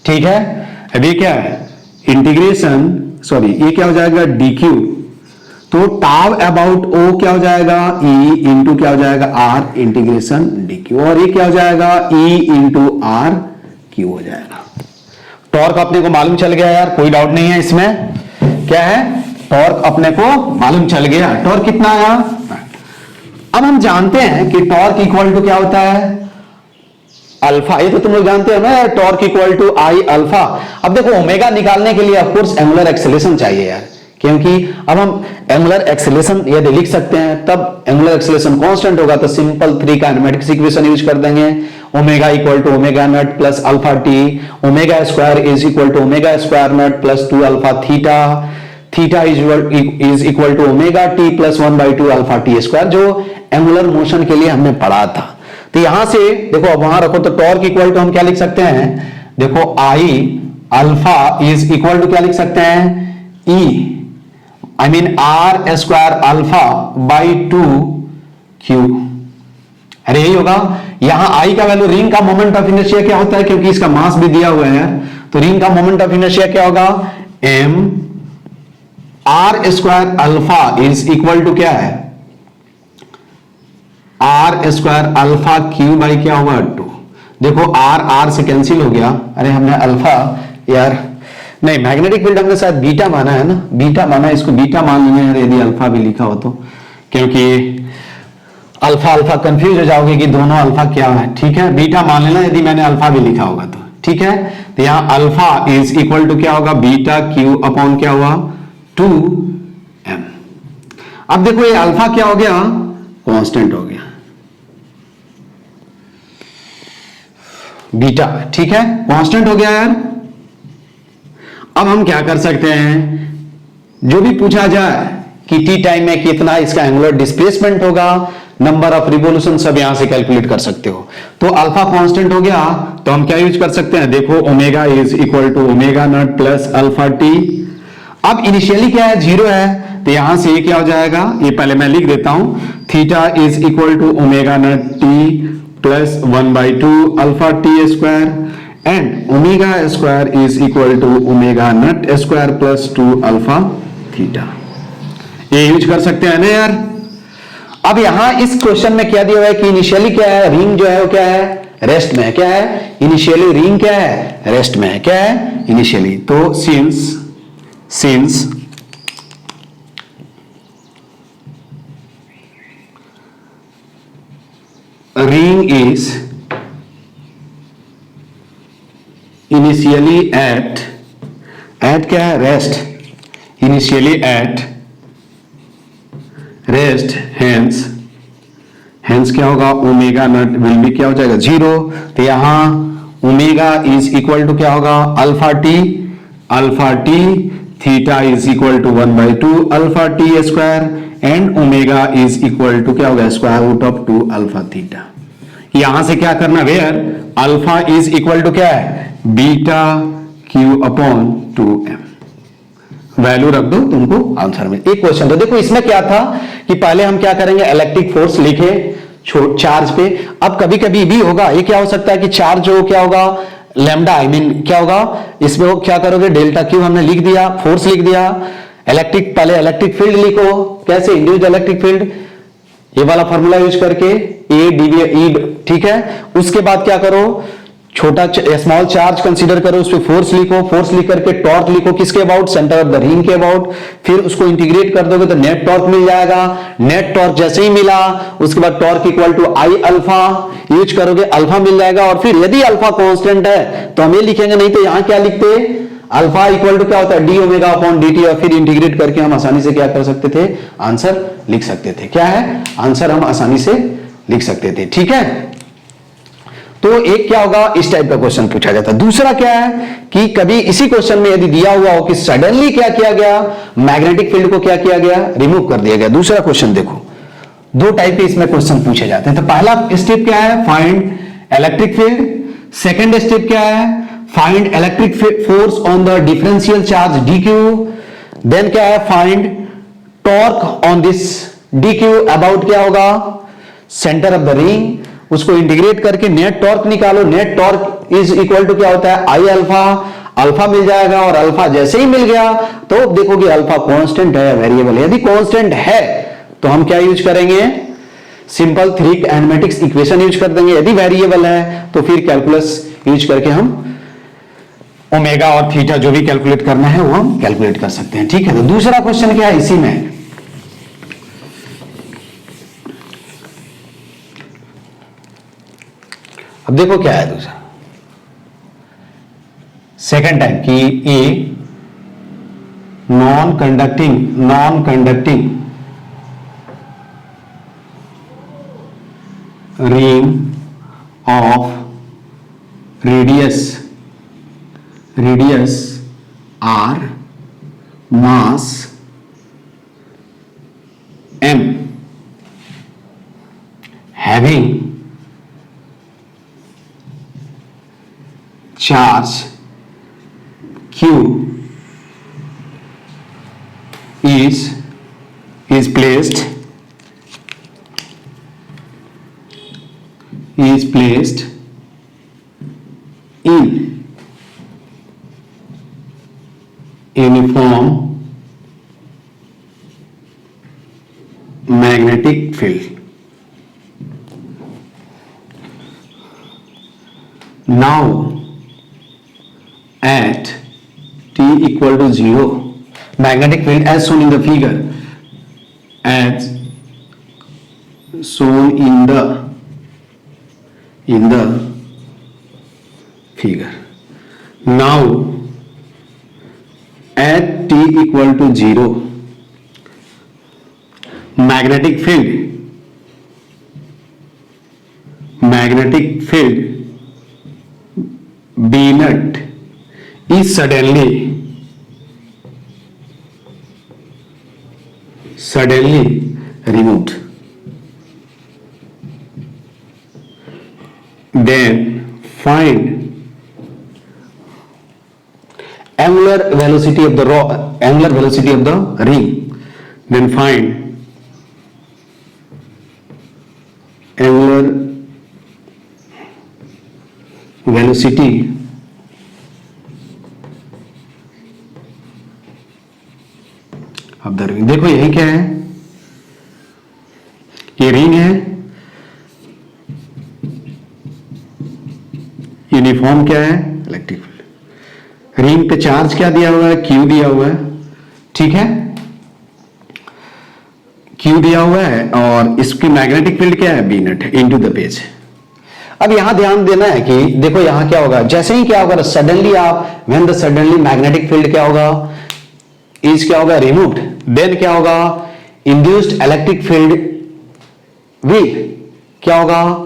ठीक है। अब ये क्या है, इंटीग्रेशन, सॉरी ये क्या हो जाएगा dq, तो टाउ अबाउट o क्या हो जाएगा, e इंटू क्या हो जाएगा r इंटीग्रेशन dq, और ये क्या हो जाएगा e इंटू r q हो जाएगा। टॉर्क अपने को मालूम चल गया यार, कोई डाउट नहीं है इसमें, क्या है, टॉर्क अपने को मालूम चल गया। टॉर्क कितना आया, अब हम जानते हैं कि टॉर्क इक्वल टू क्या होता है, अल्फा, ये तो तुम लोग जानते हो ना, torque equal to I alpha. अब देखो ओमेगा निकालने के लिए ऑफ कोर्स एंगुलर एक्सेलरेशन चाहिए यार, क्योंकि अब हम एंगुलर एक्सेलरेशन यदि लिख सकते हैं तब एंगुलर एक्सेलरेशन कांस्टेंट होगा, तो सिंपल 3 काइनेमेटिक्स इक्वेशन यूज कर देंगे, omega equal to omega not plus alpha T, omega square is equal to omega square not plus 2 alpha theta, theta is equal to omega T plus 1/2 alpha T square, जो angular motion के लिए हमने पढ़ा था। तो यहां से देखो, अब वहां रखो तो टॉर्क इक्वल टू हम क्या लिख सकते हैं, देखो I alpha is equal to क्या लिख सकते हैं, E I mean R square alpha by 2 क्यू, अरे यही होगा। यहां आई का वैल्यू, रिंग का मोमेंट ऑफ इनर्शिया क्या होता है, क्योंकि इसका मास भी दिया हुआ है, तो रिंग का मोमेंट ऑफ इनर्शिया क्या होगा, M R square alpha is equal to क्या है, R square alpha Q by क्या होगा 2। देखो आर आर से कैंसिल हो गया, अरे हमने अल्फा यार नहीं, मैग्नेटिक फील्ड हमने शायद बीटा माना है ना, बीटा माना, इसको बीटा मान लेंगे यदि अल्फा भी लिखा हो तो, क्योंकि अल्फा अल्फा कंफ्यूज हो जाओगे कि दोनों अल्फा क्या है, ठीक है, बीटा मान लेना यदि मैंने अल्फा भी लिखा होगा तो, ठीक है। तो यहां अल्फा इज इक्वल टू क्या होगा, बीटा क्यू अपॉन क्या हुआ 2m। अब देखो ये अल्फा क्या हो गया, कांस्टेंट हो गया, बीटा, ठीक है, कांस्टेंट हो गया यार। अब हम क्या कर सकते हैं, जो भी पूछा जाए कि टी टाइम में कितना इसका एंगुलर डिस्प्लेसमेंट होगा, नंबर ऑफ रिवोल्यूशन, सब यहां से कैलकुलेट कर सकते हो। तो अल्फा कांस्टेंट हो गया, तो हम क्या यूज कर सकते हैं, देखो omega is equal to omega not plus alpha T. अब इनिशियली क्या है, 0 है, तो यहां से ये क्या हो जाएगा, ये पहले मैं लिख देता हूं, theta is equal to omega naught T plus 1/2 alpha T square, and omega square is equal to omega naught square plus 2 alpha theta. ये यूज कर सकते हैं ना यार। अब यहां इस क्वेश्चन में क्या दिया हुआ है कि इनिशियली क्या है, रिंग जो है वो क्या है, रेस्ट में है, क्या है इनिशियली, रिंग क्या है, रेस्ट में है, क्या है इनिशियली। तो since ring is initially at क्या है, rest, initially at rest, hence क्या होगा, ओमेगा नॉट विल बी क्या हो जाएगा, 0। तो यहां ओमेगा इज इक्वल टू क्या होगा, alpha T, theta is equal to 1/2 alpha T square, and omega is equal to क्या होगा, square root of 2 alpha theta. यहां से क्या करना, where alpha is equal to क्या है, beta Q upon 2m, value रख दो, तुमको आंसर में एक क्वेश्चन। तो देखो इसमें क्या था कि पहले हम क्या करेंगे, इलेक्ट्रिक फोर्स लिखे चार्ज पे। अब कभी कभी भी होगा, ये क्या हो सकता है कि चार्ज हो, क्या होगा, लैम्डा, क्या होगा इसमें, वो क्या करोगे, डेल्टा क्यू हमने लिख दिया, फोर्स लिख दिया। इलेक्ट्रिक, पहले इलेक्ट्रिक फील्ड लिखो, कैसे, इंड्यूस्ड इलेक्ट्रिक फील्ड, ये वाला फॉर्मूला यूज करके, ए डीवी ई, ठीक है। उसके बाद क्या करो, छोटा स्मॉल चार्ज कंसीडर करो, उस पे फोर्स लिखो, फोर्स लिख करके टॉर्क लिखो, किसके about, centre of the ring के अबाउट। फिर उसको इंटीग्रेट कर दोगे तो नेट टॉर्क मिल जाएगा। नेट टॉर्क जैसे ही मिला, उसके बाद torque equal to I alpha use करोगे, अल्फा मिल जाएगा। और फिर यदि अल्फा कांस्टेंट है तो हम ये लिखेंगे, नहीं तो यहां क्या लिखते, अल्फा इक्वल टू क्या होता है, D omega upon D T, और फिर इंटीग्रेट करके हम आसानी से क्या कर सकते थे, आंसर लिख सकते थे। क्या है, आंसर हम आसानी से लिख सकते थे, ठीक है। तो एक क्या होगा, इस टाइप का क्वेश्चन पूछा जाता है। दूसरा क्या है कि कभी इसी क्वेश्चन में यदि दिया हुआ हो कि सडनली क्या किया गया, मैग्नेटिक फील्ड को क्या किया गया, रिमूव कर दिया गया। दूसरा क्वेश्चन देखो, दो टाइप के इसमें क्वेश्चन पूछे जाते हैं। तो पहला स्टेप क्या है, find electric field. Second step क्या है, find electric force on the differential charge D Q. Then क्या है, find torque on this D Q about क्या होगा, सेंटर ऑफ द रिंग। उसको इंटीग्रेट करके नेट टॉर्क निकालो। Net torque is equal to क्या होता है, आई अल्फा, अल्फा मिल जाएगा। और अल्फा जैसे ही मिल गया तो देखोगे अल्फा कांस्टेंट है, वेरिएबल। यदि कांस्टेंट है तो हम क्या यूज करेंगे, simple three kinematics equation use कर देंगे। यदि वेरिएबल है तो फिर कैलकुलस यूज करके हम ओमेगा और थीटा जो भी कैलकुलेट करना है वो हम कैलकुलेट कर सकते हैं, ठीक है। तो दूसरा क्वेश्चन क्या है इसी में, अब देखो क्या है दूसरा, सेकंड टाइप की, a non conducting ring of radius R, mass m, having charge q is placed in uniform magnetic field. Now at t equal to 0, magnetic field as shown in the figure, as shown in the figure. Now at t equal to 0, magnetic field B naught is suddenly removed. Then find angular velocity of the ring. Then find angular velocity of the ring. देखो यही क्या है, ये ring है, uniform क्या है, electric field. Ring पे charge क्या दिया हुआ है, Q दिया हुआ है, ठीक है। Q Q दिया हुआ है और इसकी मैग्नेटिक फील्ड क्या है, B नट है इनटू द पेज। अब यहां ध्यान देना है कि देखो यहां क्या होगा, जैसे ही क्या होगा सडनली आप when the suddenly magnetic field क्या होगा, इज क्या होगा रिमूव्ड, देन क्या होगा इंड्यूस्ड इलेक्ट्रिक फील्ड विल क्या होगा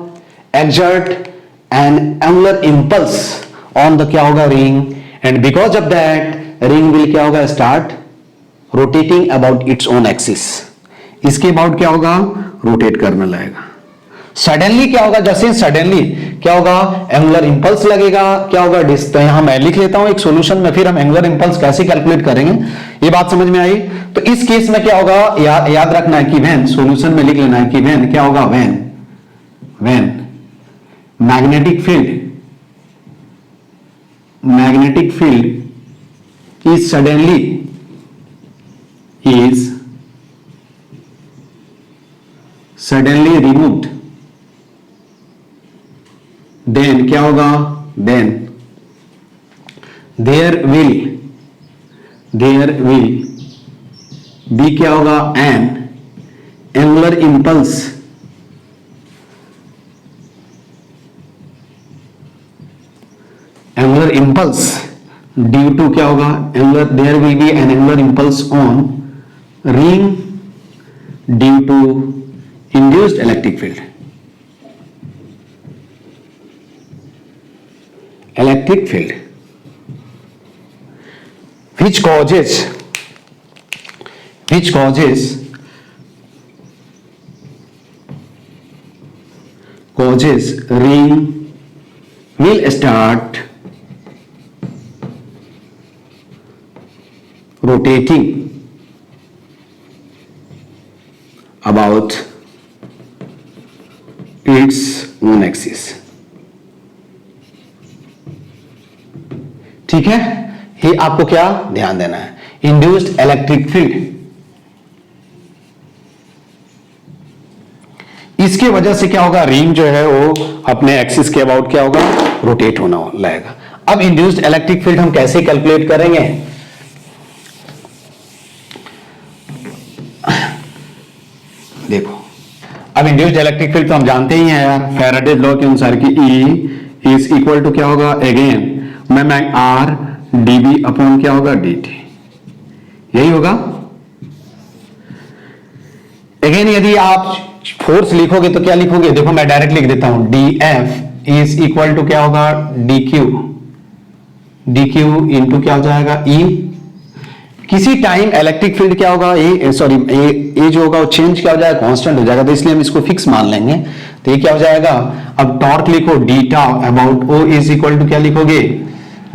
exert an angular impulse on the क्या होगा ring, and because of that ring will क्या होगा start rotating about its own axis, इसके अबाउट क्या होगा रोटेट करने लगेगा। सडनली क्या होगा, जैसे सडनली क्या होगा एंगुलर इंपल्स लगेगा, क्या होगा तो यहां मैं लिख लेता हूं एक सॉल्यूशन में, फिर हम एंगुलर इंपल्स कैसे कैलकुलेट करेंगे, ये बात समझ में आई। तो इस केस में क्या होगा याद रखना है कि व्हेन सॉल्यूशन में लिख लेना है कि व्हेन क्या होगा when magnetic field is suddenly removed, then क्या होगा, then there will be क्या होगा an angular impulse due to क्या होगा there will be an angular impulse on ring due to induced electric field which causes ring will start rotating about its own axis। ठीक है, ये आपको क्या ध्यान देना है, इंड्यूस्ड इलेक्ट्रिक फील्ड, इसके वजह से क्या होगा रिंग जो है वो अपने एक्सिस के अबाउट क्या होगा रोटेट होना लगेगा। अब इंड्यूस्ड इलेक्ट्रिक फील्ड हम कैसे कैलकुलेट करेंगे, देखो अब इंड्यूस्ड इलेक्ट्रिक फील्ड तो हम जानते ही हैं यार, फैराडे लॉ के अनुसार कि E इज इक्वल टू क्या होगा अगेन मैं R dB अपॉन क्या होगा dt, यही होगा। अगेन यदि आप फोर्स लिखोगे तो क्या लिखोगे, देखो मैं डायरेक्ट लिख देता हूं dF इज इक्वल टू क्या होगा dQ इंटू क्या हो जाएगा E। किसी टाइम इलेक्ट्रिक फील्ड क्या होगा ये जो होगा वो चेंज क्या हो जाएगा कांस्टेंट हो जाएगा, तो इसलिए हम इसको फिक्स मान लेंगे। तो ये क्या हो जाएगा, अब टॉर्क लिखो D tau about O is equal to क्या लिखोगे,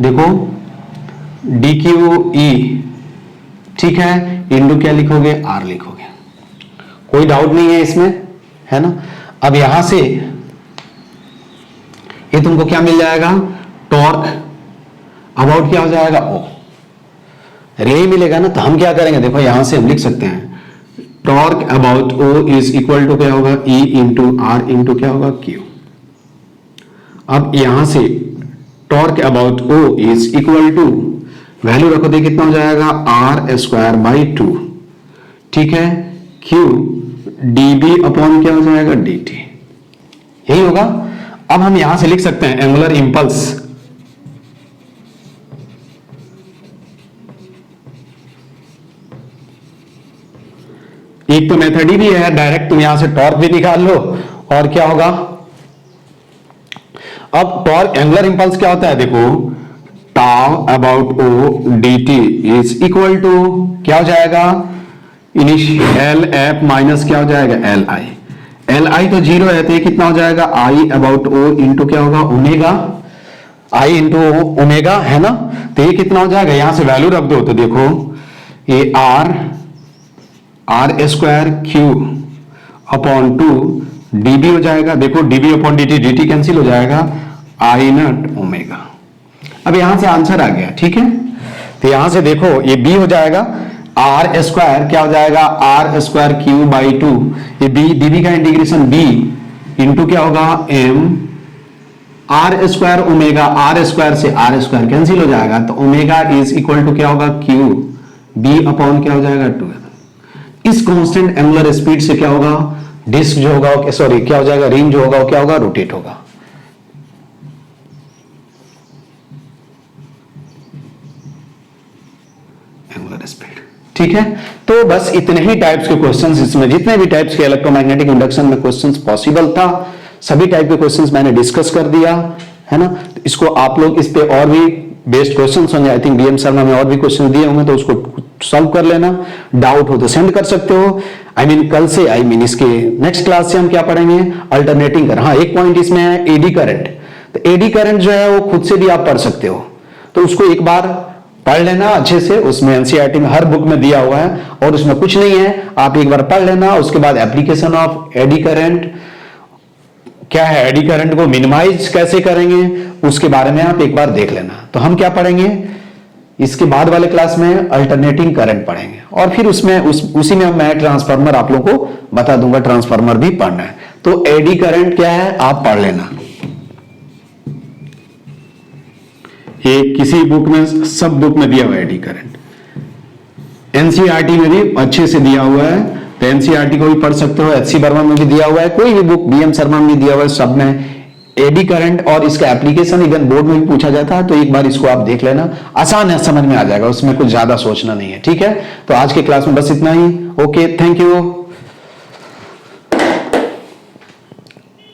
देखो डी क्यू ई, ठीक है, इंटू क्या लिखोगे आर लिखोगे, कोई डाउट नहीं है इसमें, है ना। अब यहां से ये तुमको क्या मिल जाएगा, टॉर्क अबाउट क्या हो जाएगा ओ, रे मिलेगा ना। तो हम क्या करेंगे, देखो यहां से हम लिख सकते हैं torque about O is equal to क्या होगा ई इंटू आर इंटू क्या होगा क्यू। अब यहां से torque about O is equal to value रखो, देखिए कितना हो जाएगा आर स्क्वायर बाई 2, ठीक है, क्यू डी बी अपॉन क्या हो जाएगा डी टी, यही होगा। अब हम यहां से लिख सकते हैं एंगुलर इंपल्स एक तो मेथड ही भी है, डायरेक्ट तुम यहां से टॉर्क भी निकाल लो और क्या होगा। अब टॉर्क एंगुलर इंपल्स क्या होता है, देखो tau about O D T is equal to क्या हो जाएगा इनिशियल एफ माइनस क्या हो जाएगा एल आई, एल आई तो जीरो है तो ये कितना हो जाएगा आई अबाउट ओ इंटू क्या होगा ओमेगा, आई इंटू ओमेगा, है ना। तो ये कितना हो जाएगा, यहां से वैल्यू रख दो तो देखो ये R square Q upon 2 D B हो जाएगा, देखो D B upon D T cancel हो जाएगा आई नट ओमेगा। अब यहां से आंसर आ गया, ठीक है। तो यहां से देखो ये बी हो जाएगा आर स्क्वायर क्या हो जाएगा आर स्क्वायर क्यू बाई 2, ये बी डीबी का इंटीग्रेशन बी इंटू क्या होगा M R square omega, R square से आर स्क्वायर कैंसिल हो जाएगा तो ओमेगा इज इक्वल टू क्या होगा क्यू बी अपॉन क्या हो जाएगा 2। इस कांस्टेंट एंगुलर स्पीड से क्या होगा, डिस्क जो होगा, सॉरी क्या हो जाएगा, रिंग जो होगा वो क्या होगा, रोटेट होगा। एंगुलर स्पीड, ठीक है। तो बस इतने ही टाइप्स के क्वेश्चंस, इसमें जितने भी टाइप्स के इलेक्ट्रोमैग्नेटिक इंडक्शन में क्वेश्चंस पॉसिबल था, सभी टाइप के क्वेश्चंस मैंने डिस्कस कर दिया, है ना। इसको आप लोग इस पे और भी बेस्ड क्वेश्चंस होंगे, आई थिंक बीएम शर्मा में और भी क्वेश्चन दिए होंगे, तो उसको सॉल्व कर लेना। डाउट हो तो सेंड कर सकते हो। कल से इसके नेक्स्ट क्लास से हम क्या पढ़ेंगे, अल्टरनेटिंग करंट। हाँ, एक पॉइंट इसमें है एडी करंट। तो एडी करंट जो है वो खुद से भी आप पढ़ सकते हो, तो उसको एक बार पढ़ लेना अच्छे से। उसमें एनसीईआरटी में हर बुक में दिया हुआ है और उसमें कुछ नहीं है, आप एक बार पढ़ लेना। उसके बाद एप्लीकेशन ऑफ एडी करंट क्या है, एडी करंट को मिनिमाइज कैसे करेंगे, उसके बारे में आप एक बार देख लेना। तो हम क्या पढ़ेंगे इसके बाद वाले क्लास में, अल्टरनेटिंग करंट पढ़ेंगे, और फिर उसमें उसी में मैं ट्रांसफार्मर आप लोगों को बता दूंगा, ट्रांसफार्मर भी पढ़ना है। तो एडी करंट क्या है आप पढ़ लेना, ये किसी बुक में, सब बुक में दिया हुआ है एडी करंट। एनसीईआरटी में भी अच्छे से दिया हुआ है, तो एनसीईआरटी को भी पढ़ सकते हो, एचसी वर्मा में भी दिया हुआ है, कोई भी बुक बीएम शर्मा में दिया हुआ है, सब में एडी करंट और इसका एप्लीकेशन इवन बोर्ड में भी पूछा जाता है। तो एक बार इसको आप देख लेना, आसान है, समझ में आ जाएगा, उसमें कुछ ज्यादा सोचना नहीं है, ठीक है। तो आज के क्लास में बस इतना ही। Okay, thank you.